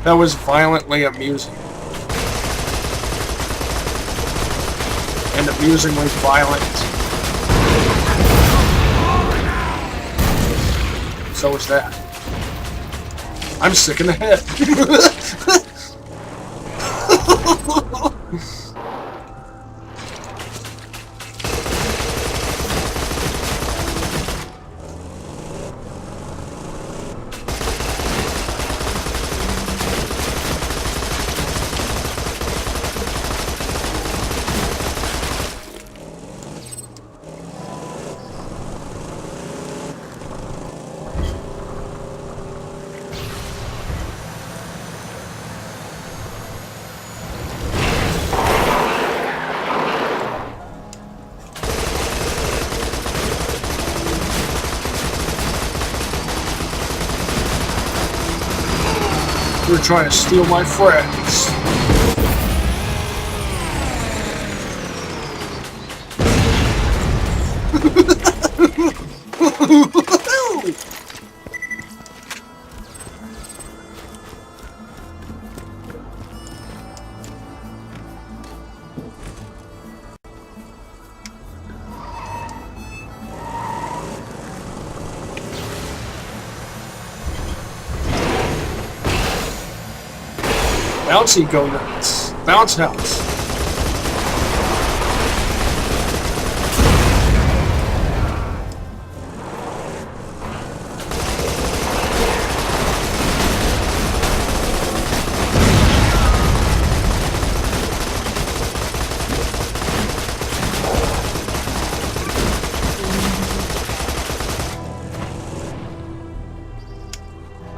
That was violently amusing. And amusingly violent. So was that. I'm sick in the head. You're trying to steal my friends. Bouncy go nuts. Bounce house.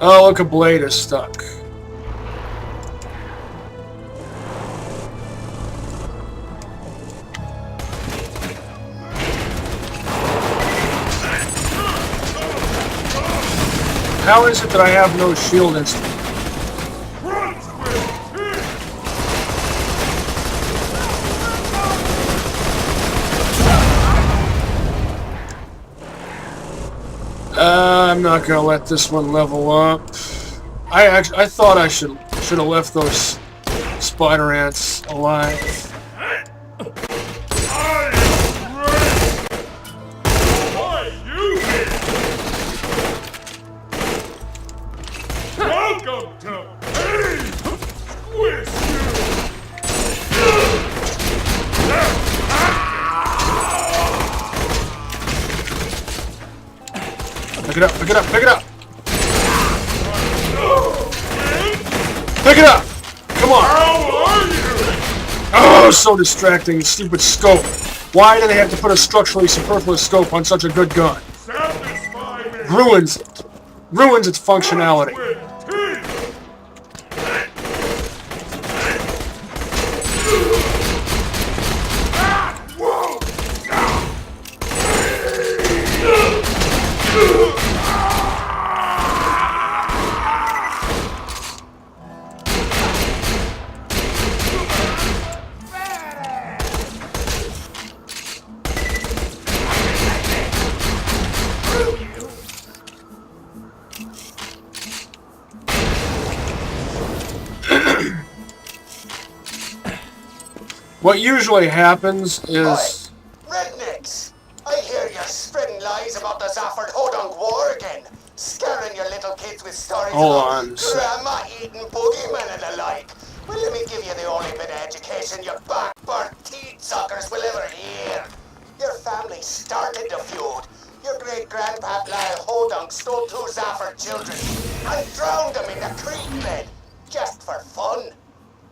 Oh, look, a blade is stuck. How is it that I have no shield instant? I'm not gonna let this one level up. I thought I should have left those spider ants alive. Pick it up, pick it up, pick it up! Pick it up! Come on! Oh, so distracting, stupid scope. Why do they have to put a structurally superfluous scope on such a good gun? Ruins it. Ruins its functionality. What usually happens is... Rednecks! I hear you're spreading lies about the Zafford Hodunk War again. Scaring your little kids with stories about grandma-eating boogeymen and the like. Well, let me give you the only bit of education you back-burnt teeth suckers will ever hear. Your family started the feud. Your great-grandpa Lyle Hodunk stole 2 Zafford children and drowned them in the creek bed. Just for fun.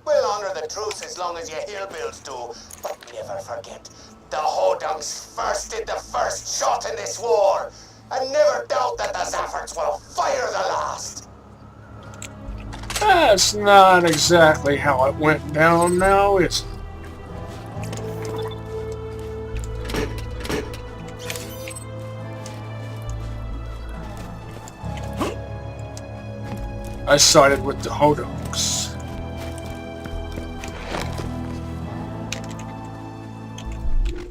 We'll honor the truce as long as you hillbills do, but never forget, the Hodunks first did the first shot in this war, and never doubt that the Zaffords will fire the last. That's not exactly how it went down now, is it? I sided with the Hodunks.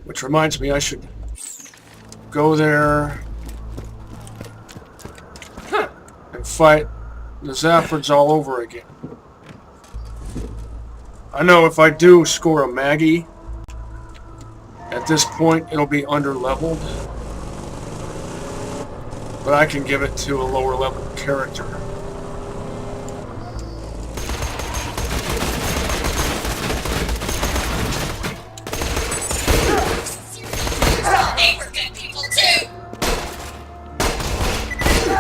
Which reminds me, I should go there and fight the Zaffords all over again. I know if I do score a Maggie, at this point it'll be under-leveled, but I can give it to a lower-level character. They were good people too. You're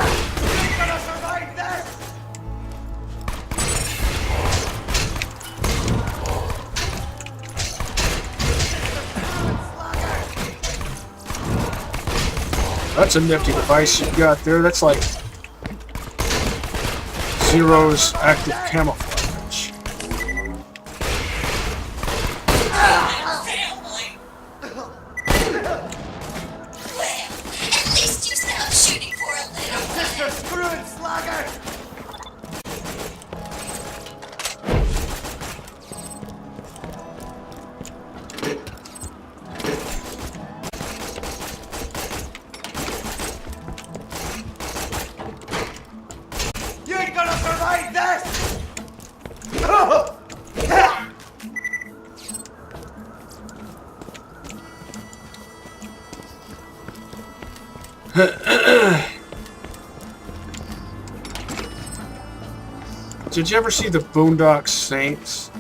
gonna survive this! That's a nifty device you've got there. That's like Zero's active camouflage. Well, at least you stopped shooting for a little while. Mr. Screwed Slugger! You ain't gonna survive this! Did you ever see the Boondock Saints?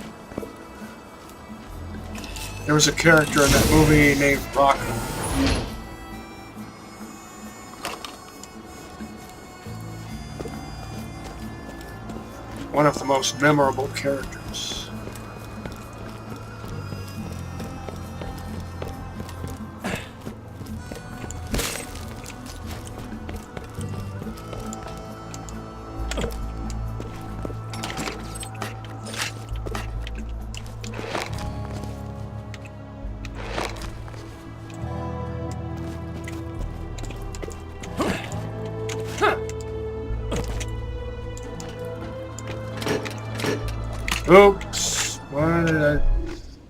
There was a character in that movie named Rocko. One of the most memorable characters. Oops, why did I...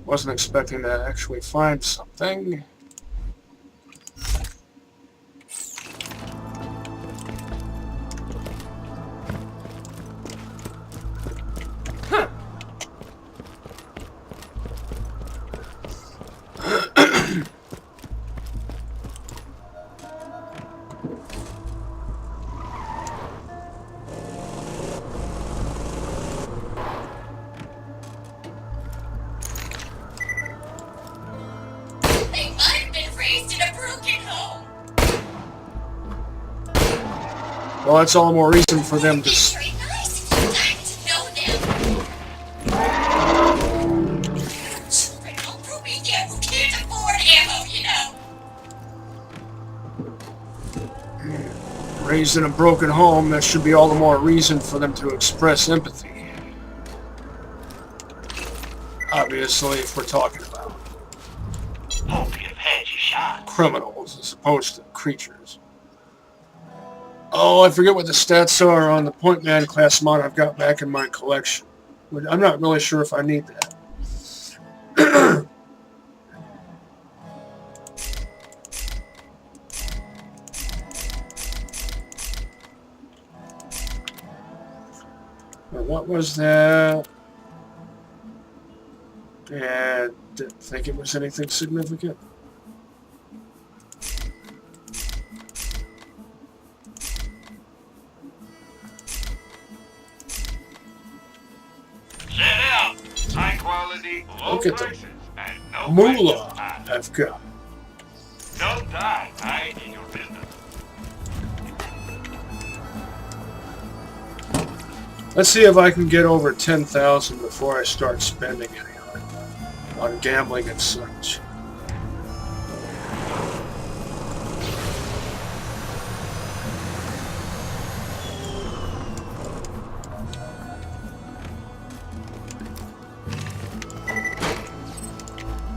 Wasn't expecting to actually find something. They might have been raised in a broken home. Well, that's all the more reason for them to... Very nice if you got to know them. Children don't prove yet who can't afford ammo, you know. Raised in a broken home, that should be all the more reason for them to express empathy. Obviously, if we're talking about Hope you've had your shot. criminals as opposed to creatures. Oh, I forget what the stats are on the Point Man class mod I've got back in my collection. I'm not really sure if I need that. What was that? Yeah, didn't think it was anything significant. Set out. High quality, low Look at the prices, and no moolah questions I've got. asked. Don't die. I need your business. Let's see if I can get over 10,000 before I start spending any on gambling and such.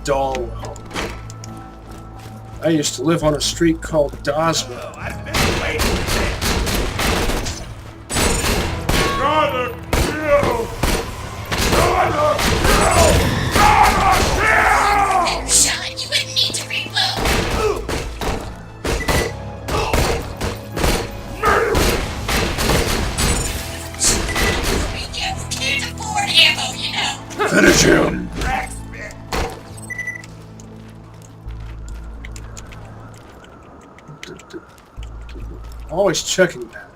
Dalwell. I used to live on a street called Doswell. I've been waiting for this. Gotta kill! Gotta kill! Gotta kill! Better shot, you wouldn't need to reload. You can't afford ammo, you know. Finish him! Always checking that.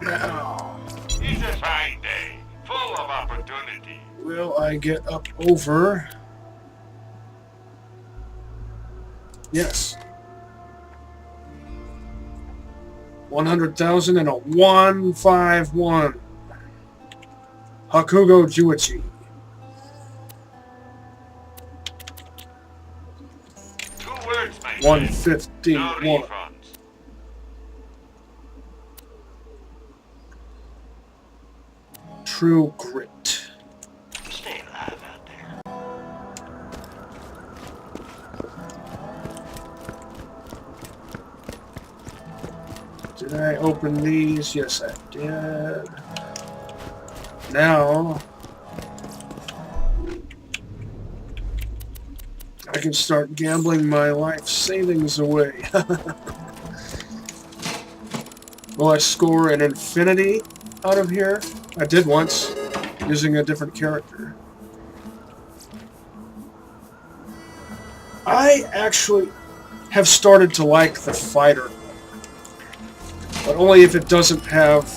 Now, It's a fine day, full of opportunity. will I get up over? Yes. 100,000 and a 151. Hakugo Juichi. 2 words, my friend. 151. No refunds. True Grit. Stay alive out there. Did I open these? Yes, I did. Now, I can start gambling my life savings away. Will I score an infinity out of here? I did once, using a different character. I actually have started to like the fighter, but only if it doesn't have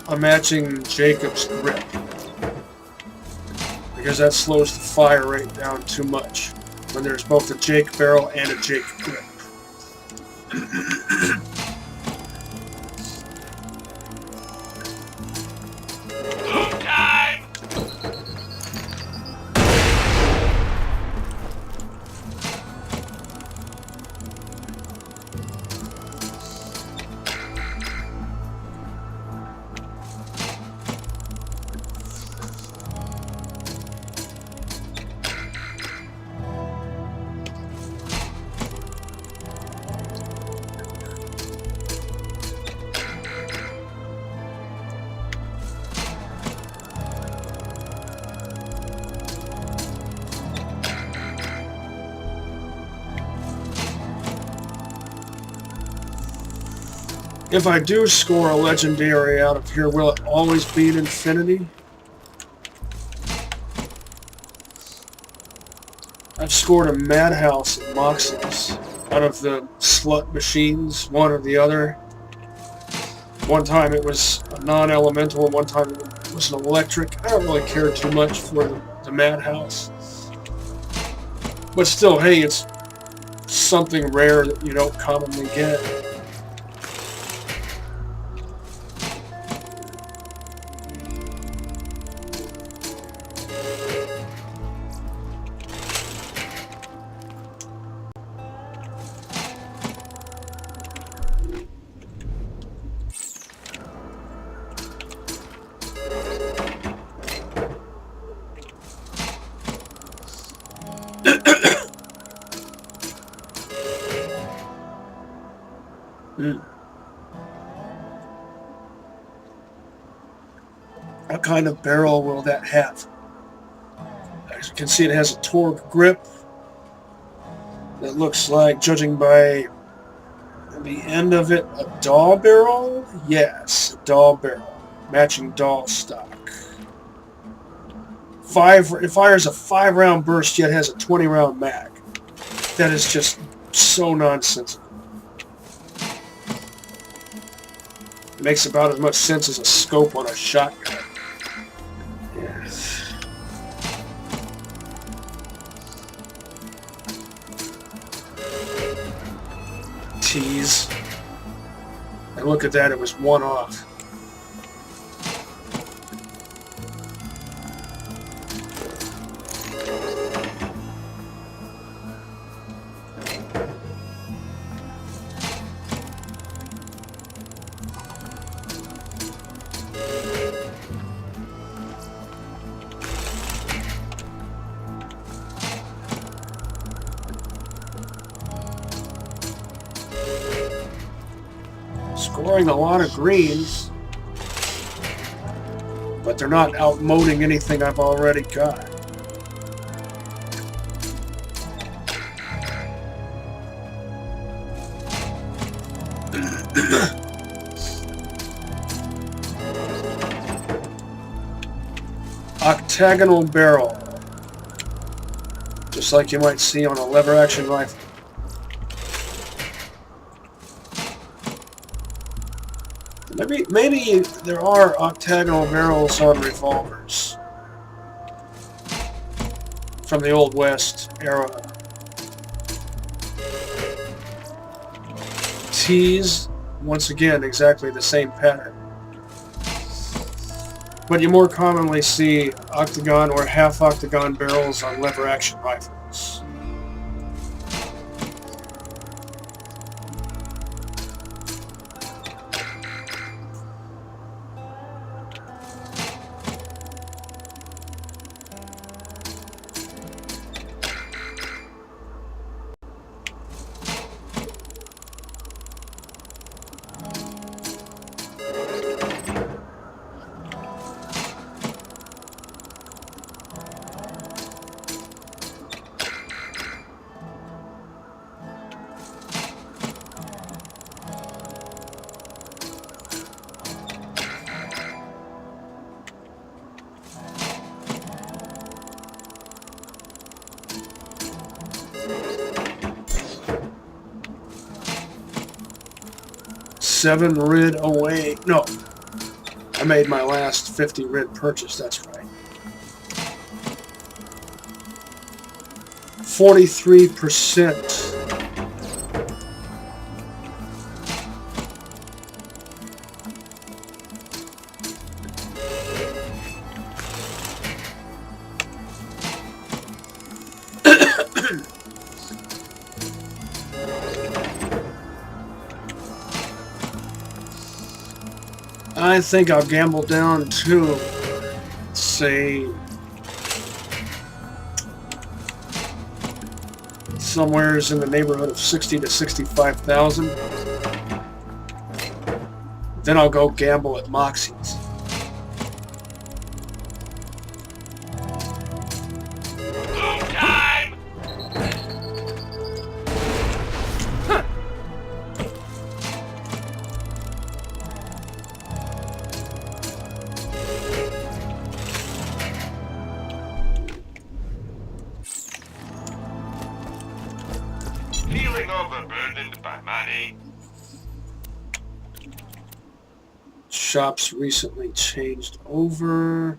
a matching Jacob's grip, because that slows the fire rate down too much when there's both a Jake barrel and a Jake grip. Time! If I do score a legendary out of here, will it always be an infinity? I've scored a Madhouse at Moxie's out of the slut machines, one or the other. One time it was a non-elemental, and one time it was an electric. I don't really care too much for the Madhouse. But still, hey, it's something rare that you don't commonly get. What kind of barrel will that have? As you can see, it has a torque grip that looks like, judging by the end of it, a Daw barrel? Yes, a Daw barrel. Matching Daw stock. It fires a 5-round burst, yet has a 20-round mag. That is just so nonsensical. It makes about as much sense as a scope on a shotgun. Yes. Tease. And look at that, it was one off. Scoring a lot of greens, but they're not outmoding anything I've already got. Octagonal barrel, just like you might see on a lever action rifle. Maybe there are octagonal barrels on revolvers from the Old West era. Tees, once again, exactly the same pattern. But you more commonly see octagon or half-octagon barrels on lever-action rifles. $7 RID away. No, I made my last 50 RID purchase, that's right. 43%. I think I'll gamble down to, say, somewhere's in the neighborhood of 60 to 65,000. Then I'll go gamble at Moxie's. Feeling overburdened by money? Shops recently changed over.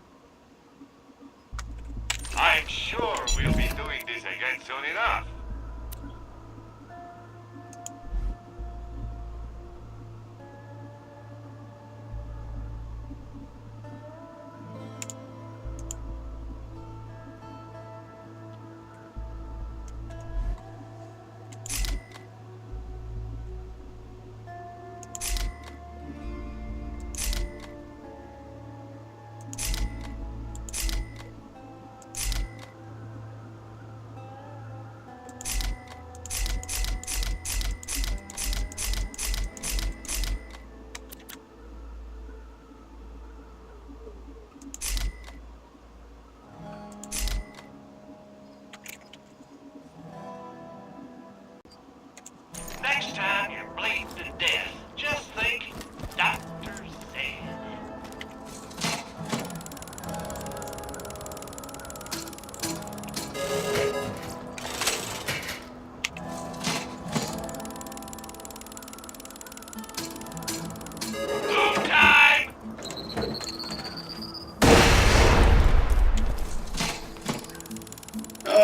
I'm sure we'll be doing this again soon enough.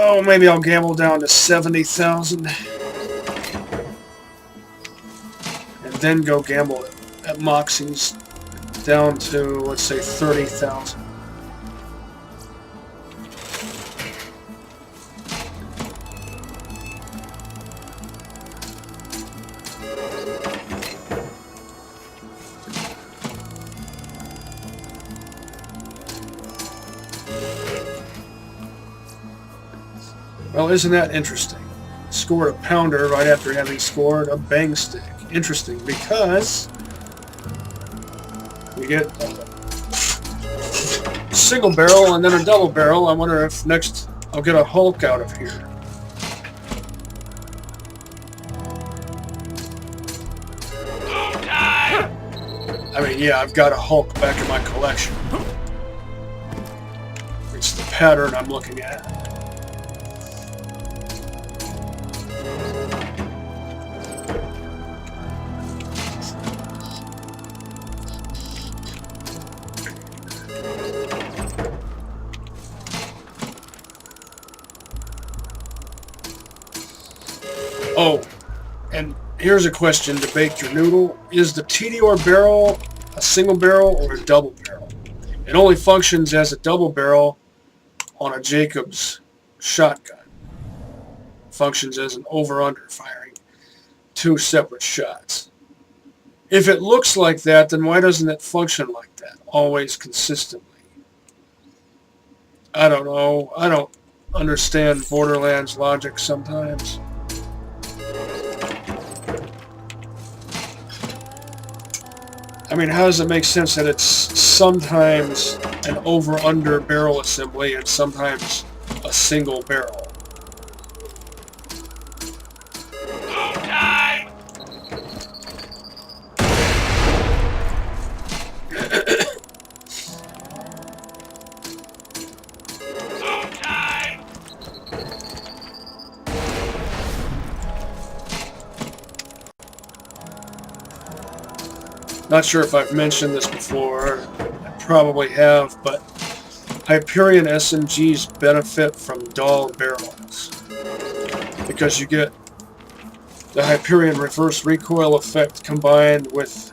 Oh, maybe I'll gamble down to 70,000. And then go gamble at Moxie's down to, let's say, 30,000. Well, isn't that interesting? Scored a pounder right after having scored a bang stick. Interesting, because we get a single barrel and then a double barrel. I wonder if next I'll get a Hulk out of here. I mean, yeah, I've got a Hulk back in my collection. It's the pattern I'm looking at. Oh, and here's a question to bake your noodle. Is the TDR barrel a single barrel or a double barrel? It only functions as a double barrel on a Jacobs shotgun. Functions as an over-under, firing 2 separate shots. If it looks like that, then why doesn't it function like that, always consistently? I don't know. I don't understand Borderlands logic sometimes. I mean, how does it make sense that it's sometimes an over-under barrel assembly and sometimes a single barrel? Time! Time! Not sure if I've mentioned this before. I probably have, but Hyperion SMGs benefit from dull barrels because you get the Hyperion reverse recoil effect combined with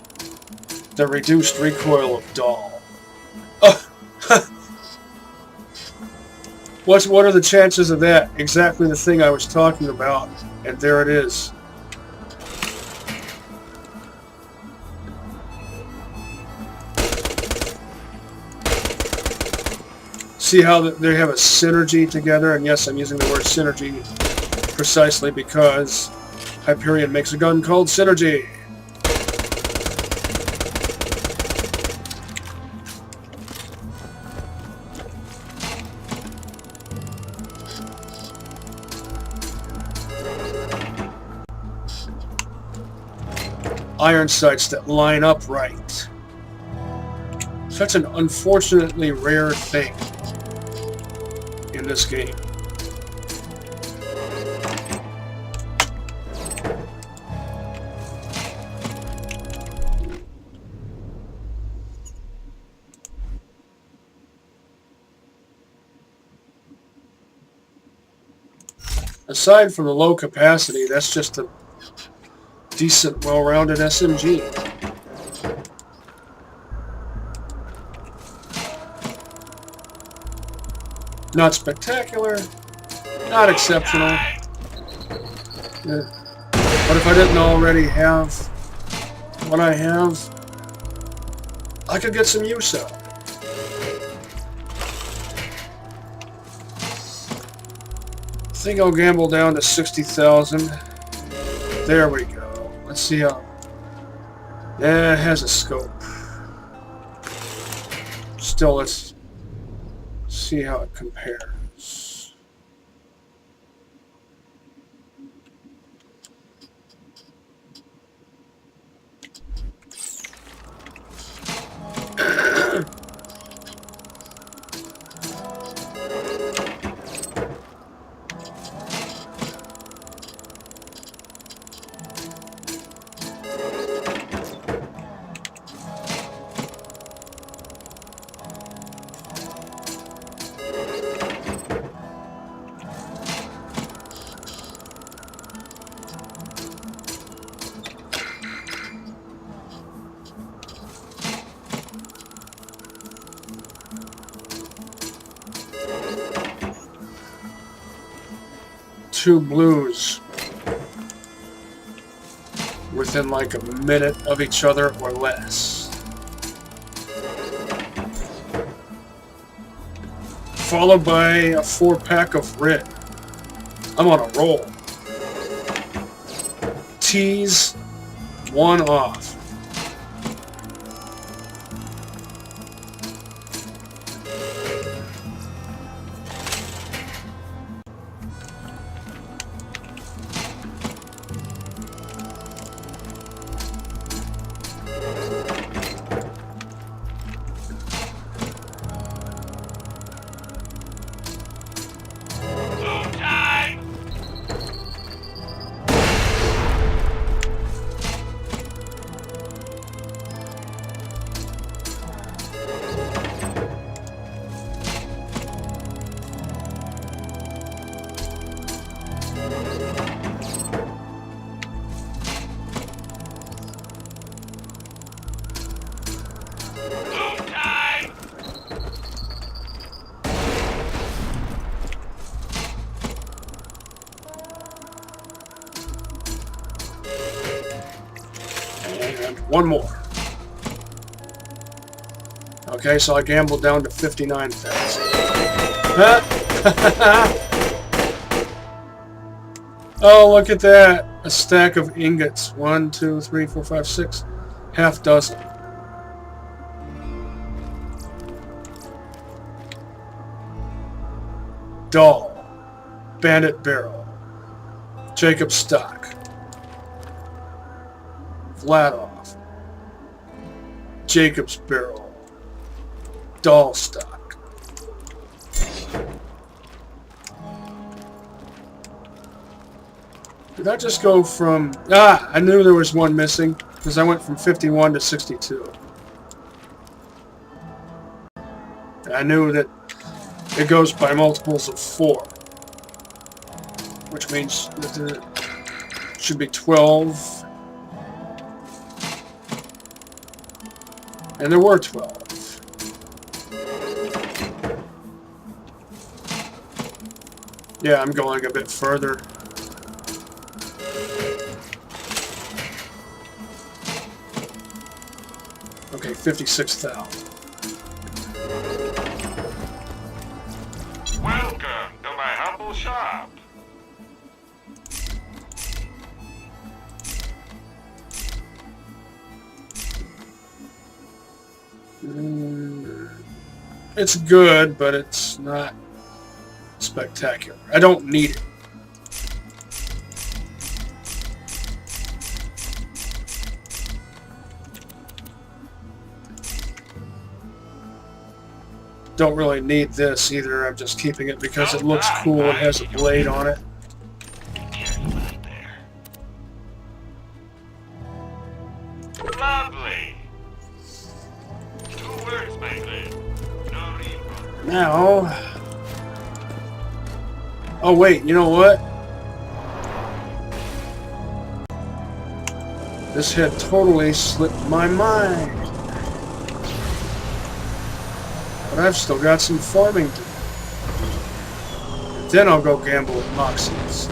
the reduced recoil of dull. Oh. What are the chances of that? Exactly the thing I was talking about, and there it is. See how they have a synergy together? And yes, I'm using the word synergy precisely because Hyperion makes a gun called Synergy. Iron sights that line up right. Such an unfortunately rare thing in this game. Aside from the low capacity, that's just a decent, well-rounded SMG. Not spectacular, not exceptional. But if I didn't already have what I have, I could get some use out of it. I think I'll gamble down to 60,000. There we go. Let's see how... Yeah, it has a scope. Still, let's see how it compares. 2 blues within like a minute of each other or less. Followed by a 4-pack of red. I'm on a roll. Tease 1 off. One more. Okay, so I gambled down to 59,000. Oh, look at that. A stack of ingots. 1, 2, 3, 4, 5, 6. Half dozen. Doll. Bandit barrel. Jacob stock. Vladoff. Jacob's barrel. Doll stock. Did I just go from... I knew there was one missing because I went from 51 to 62. I knew that it goes by multiples of 4, which means that there should be 12. And there were 12. Yeah, I'm going a bit further. Okay, 56,000. Welcome to my humble shop. It's good, but it's not spectacular. I don't need it. Don't really need this either. I'm just keeping it because it looks cool. It has a blade on it. Lovely. 2 words, my friend. No reason. Now... Oh wait, you know what? This had totally slipped my mind. But I've still got some farming to do. And then I'll go gamble at Moxie's.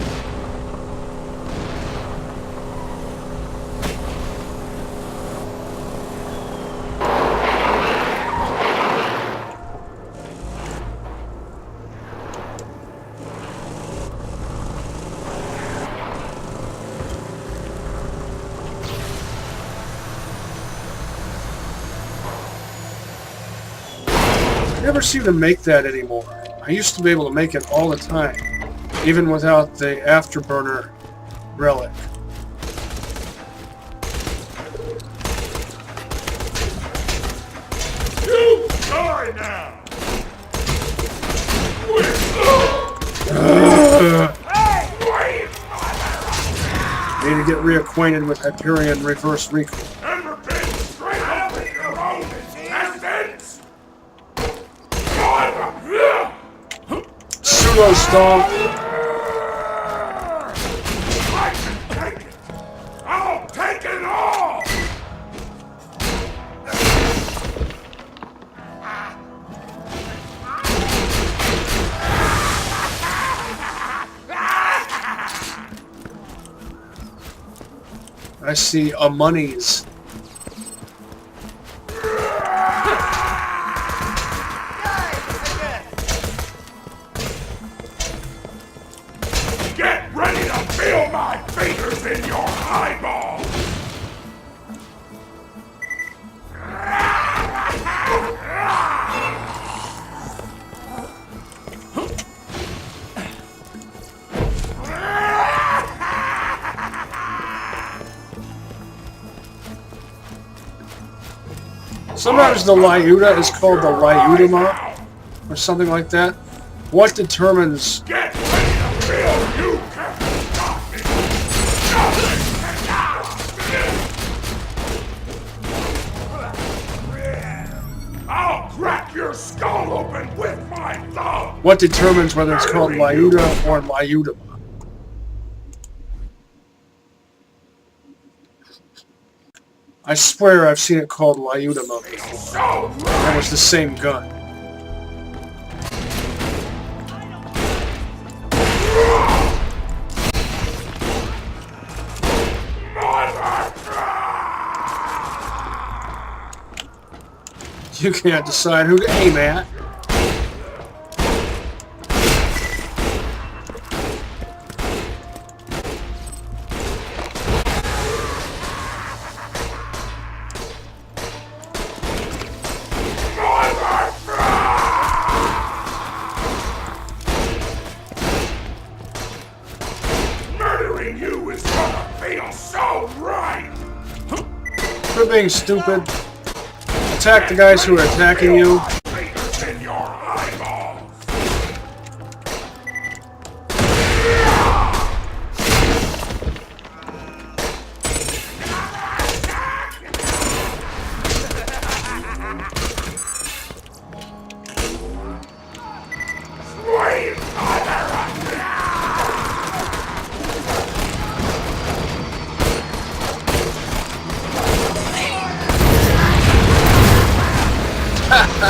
I never seem to make that anymore. I used to be able to make it all the time, even without the afterburner relic. You die now! Need to get reacquainted with Hyperion reverse recoil. Never been straight up in your own intestines! Pseudo stomp. I can take it! I'll take it all! I see a monies. Get ready to feel my fingers in your eyeballs! Sometimes the Lyuda is called the Lyudama, or something like that. What determines... Get ready to feel you can't stop me! Nothing can stop me! I'll crack your skull open with my thumb! What determines whether it's called Lyuda or Lyudama? I swear I've seen it called Lyudama before. That was the same gun. You can't decide who to aim at. Murdering you is gonna feel so right! Quit being stupid. Attack the guys who are attacking you. Fingers in your eyeballs!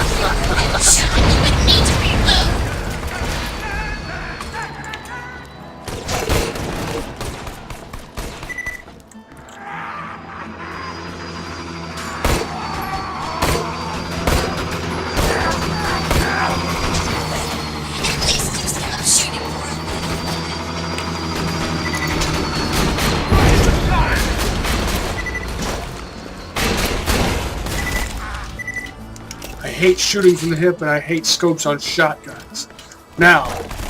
Sweet mother of Sean, you would need to reload. At least you stop shooting for a I hate shooting from the hip and I hate scopes on shotguns. Now,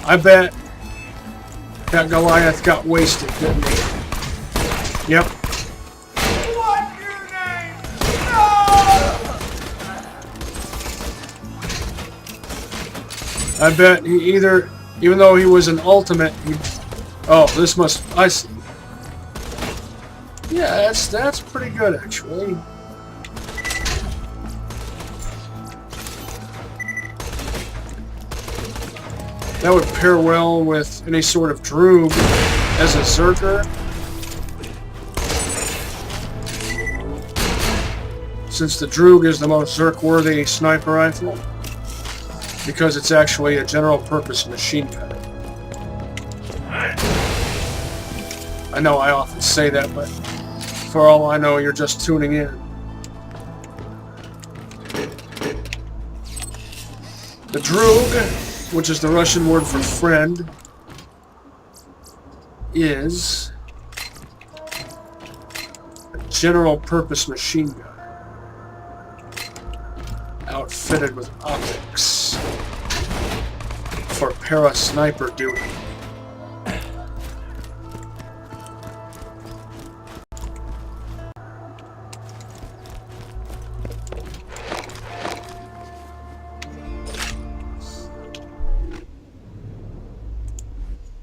I bet that Goliath got wasted, didn't he? Yep. What's your name? I bet he either, even though he was an ultimate, he... Oh, this must... I see. Yeah, that's pretty good, actually. That would pair well with any sort of droog as a Zerker. Since the droog is the most Zerk-worthy sniper rifle. Because it's actually a general-purpose machine gun. I know I often say that, but for all I know, you're just tuning in. The droog, which is the Russian word for friend, is a general-purpose machine gun outfitted with optics for para-sniper duty.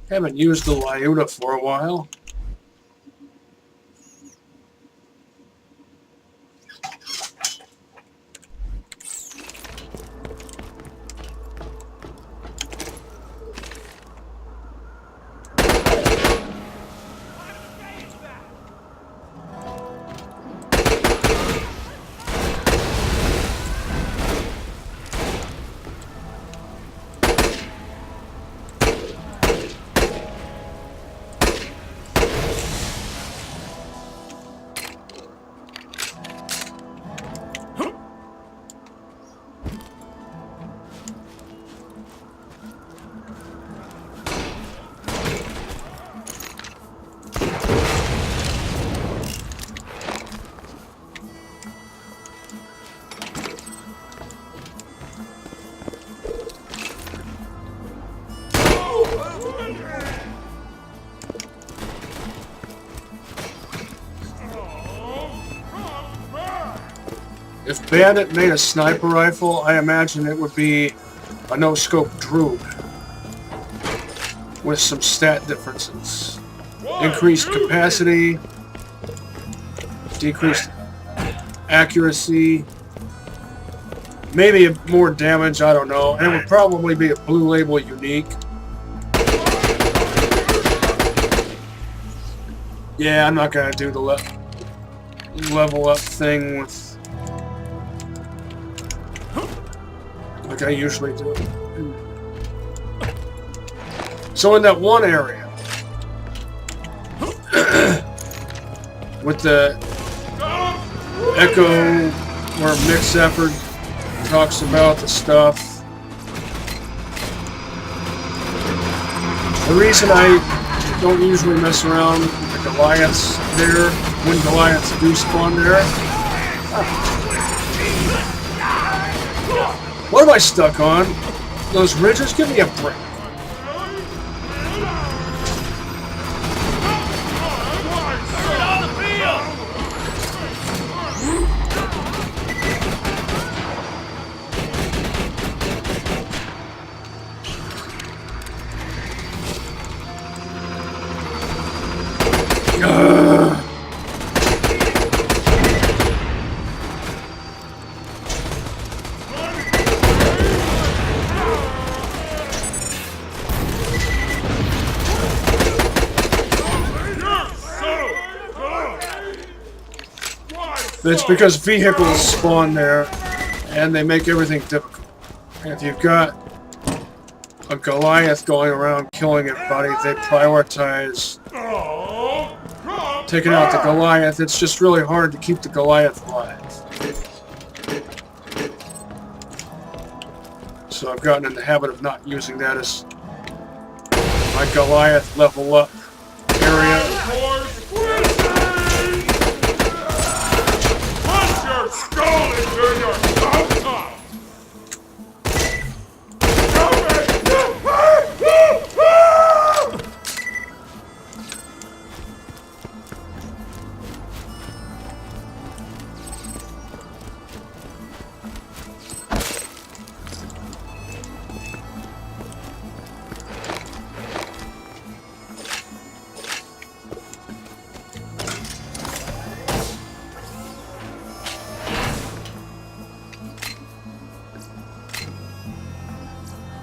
Haven't used the Lyuda for a while. If Bandit made a sniper rifle, I imagine it would be a no-scope droop with some stat differences. Increased capacity, decreased accuracy, maybe more damage, I don't know. And it would probably be a blue label unique. Yeah, I'm not gonna do the level up thing with like I usually do. So in that one area with the Echo where Mixed Effort talks about the stuff, the reason I don't usually mess around with the Goliaths there, when Goliaths do spawn there. What am I stuck on? Those ridges? Give me a break. It's because vehicles spawn there, and they make everything difficult. And if you've got a Goliath going around killing everybody, they prioritize taking out the Goliath. It's just really hard to keep the Goliath alive. So I've gotten in the habit of not using that as my Goliath level up area.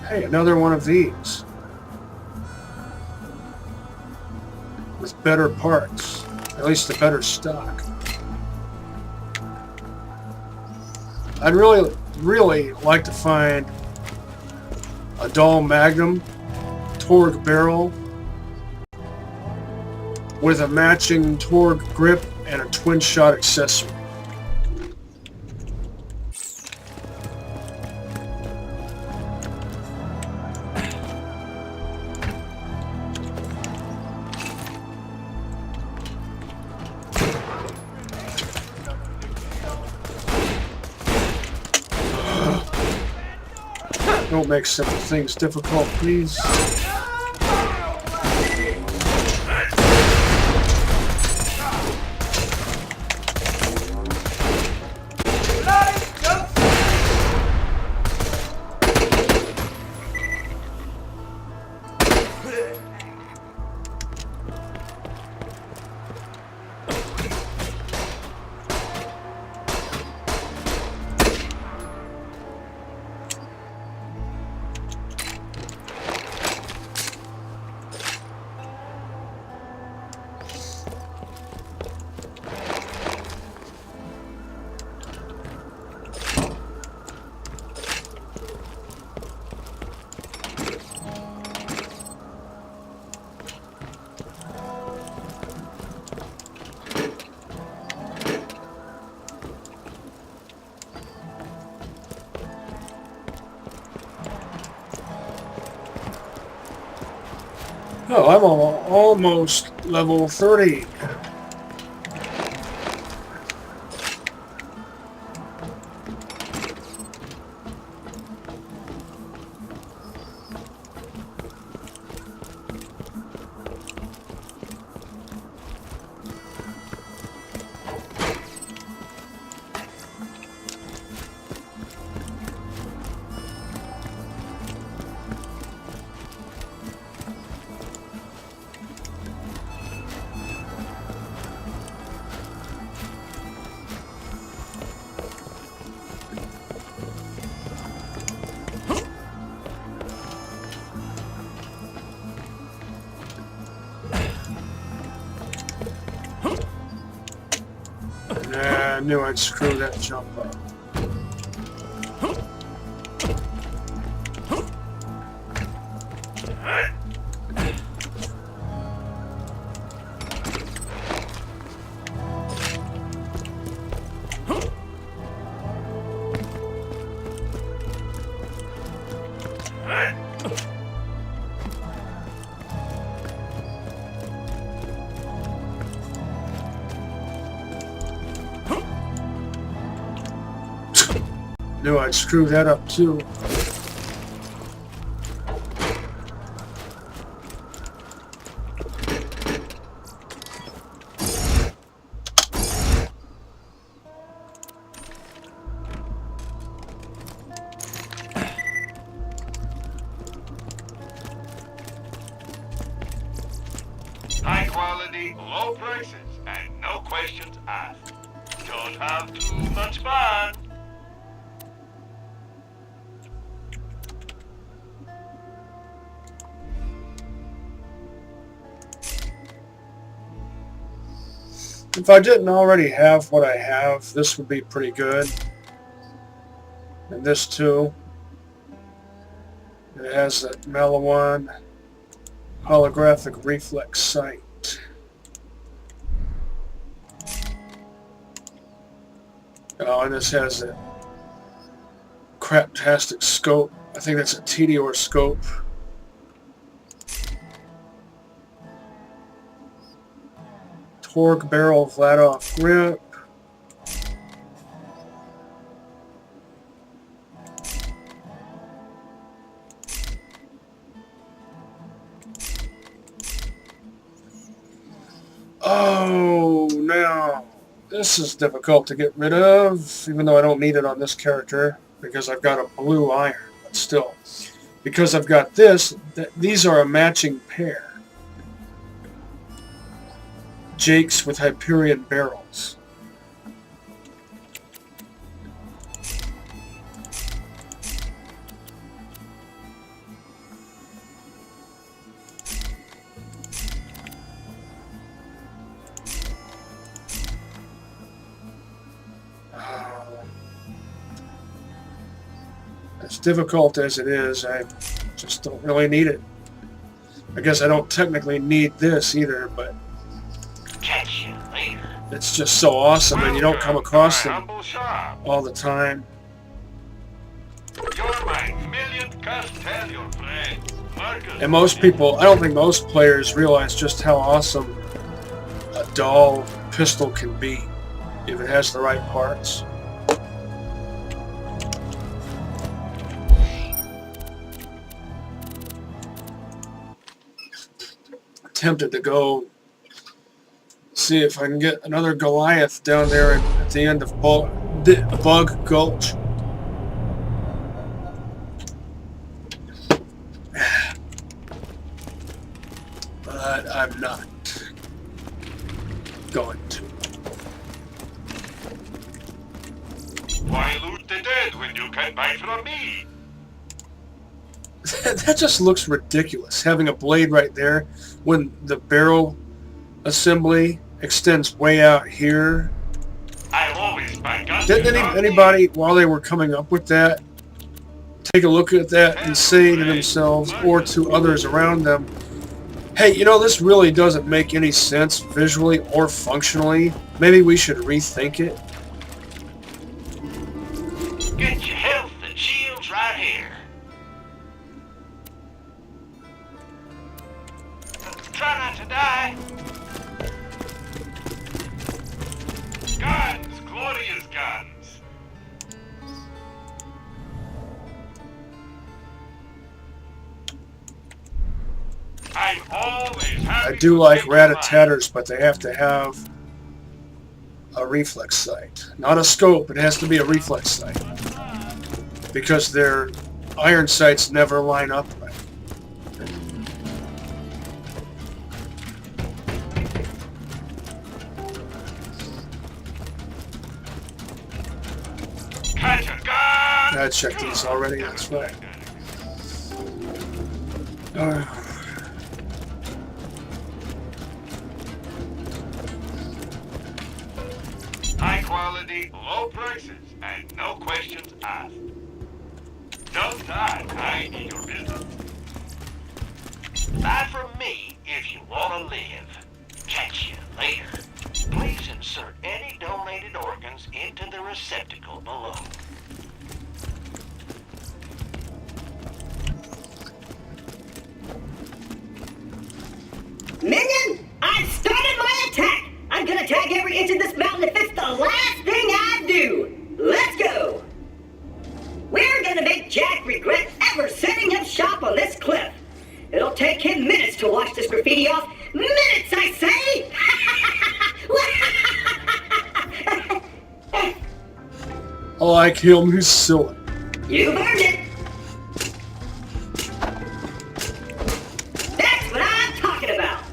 Hey, another one of these. With better parts. At least the better stock. I'd really like to find a dull magnum Torgue barrel with a matching Torgue grip and a twin shot accessory. Don't make simple things difficult, please. Oh, I'm almost level 30. knew I'd screw that jump up. Knew I'd screw that up too. High quality, low prices, and no questions asked. Don't have too much fun. If I didn't already have what I have, this would be pretty good. And this too. It has that Malawan holographic reflex sight. Oh, and this has a craptastic scope. I think that's a Tedior scope. Torque barrel flat off grip. Oh, now this is difficult to get rid of, even though I don't need it on this character because I've got a blue iron, but still. Because I've got this, these are a matching pair. Jakes with Hyperion barrels. As difficult as it is, I just don't really need it. I guess I don't technically need this either, but Catch you later. it's just so awesome and you don't come across them Humble shop. all the time. You're my millionth Castellion friend, Marcus. And most people, I don't think most players realize just how awesome a dull pistol can be if it has the right parts. Tempted to go see if I can get another Goliath down there at the end of Bug Gulch. But I'm not going to. Why loot the dead when you can buy from me? That just looks ridiculous, having a blade right there when the barrel assembly extends way out here. I always buy guns. Didn't anybody, while they were coming up with that, take a look at that and say to themselves or to others around them, hey, you know, this really doesn't make any sense visually or functionally. Maybe we should rethink it. Get your health and shields right here. Try not to die. Guns, glorious guns. I'm always happy I do to like save rat-a-tatters, but they have to have a reflex sight. Not a scope, it has to be a reflex sight. Because their iron sights never line up right. Catch a gun! I checked these already, that's right. High quality, low prices, and no questions asked. Don't I need your business. Bye from me if you want to live. Catch you later. Please insert any donated organs into the receptacle below. Minion, I've started my attack. I'm gonna attack every inch of this mountain if it's the last thing I do. Let's go. We're gonna make Jack regret ever setting up shop on this cliff. It'll take him minutes to wash this graffiti off. Minutes, I say! I like him, he's silly. You've earned it. That's what I'm talking about.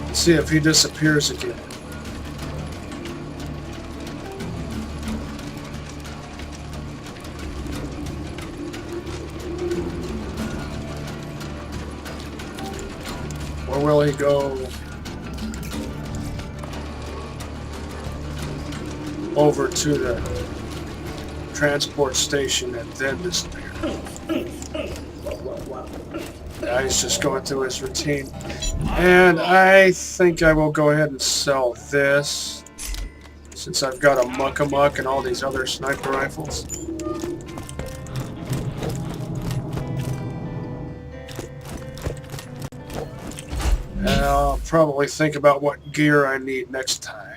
Let's see if he disappears again. Or will he go over to the transport station and then disappear? Now he's just going through his routine. And I think I will go ahead and sell this, since I've got a muck-a-muck and all these other sniper rifles. And I'll probably think about what gear I need next time.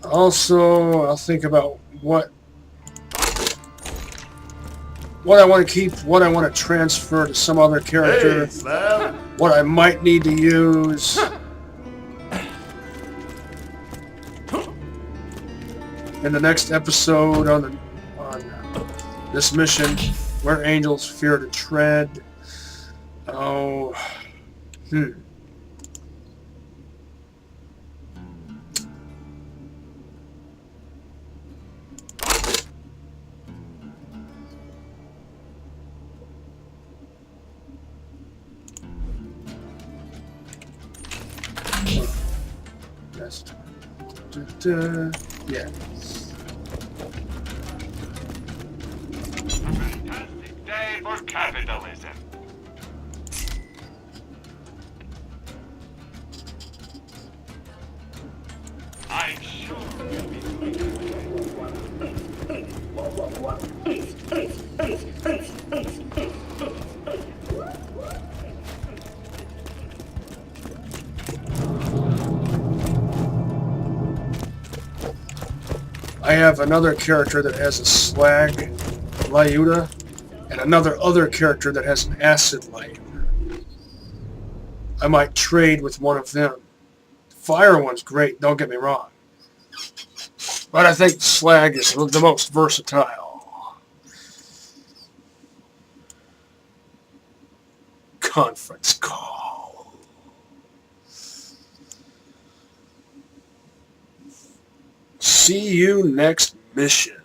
Also, I'll think about what I want to keep, what I want to transfer to some other character, what I might need to use. In the next episode on this mission, where angels fear to tread. Oh, yeah. Fantastic day for capitalism. I'm sure you'll be I have another character that has a slag Lyuda, and another character that has an acid Lyuda. I might trade with one of them. The fire one's great, don't get me wrong. But I think slag is the most versatile. Conference call. See you next mission.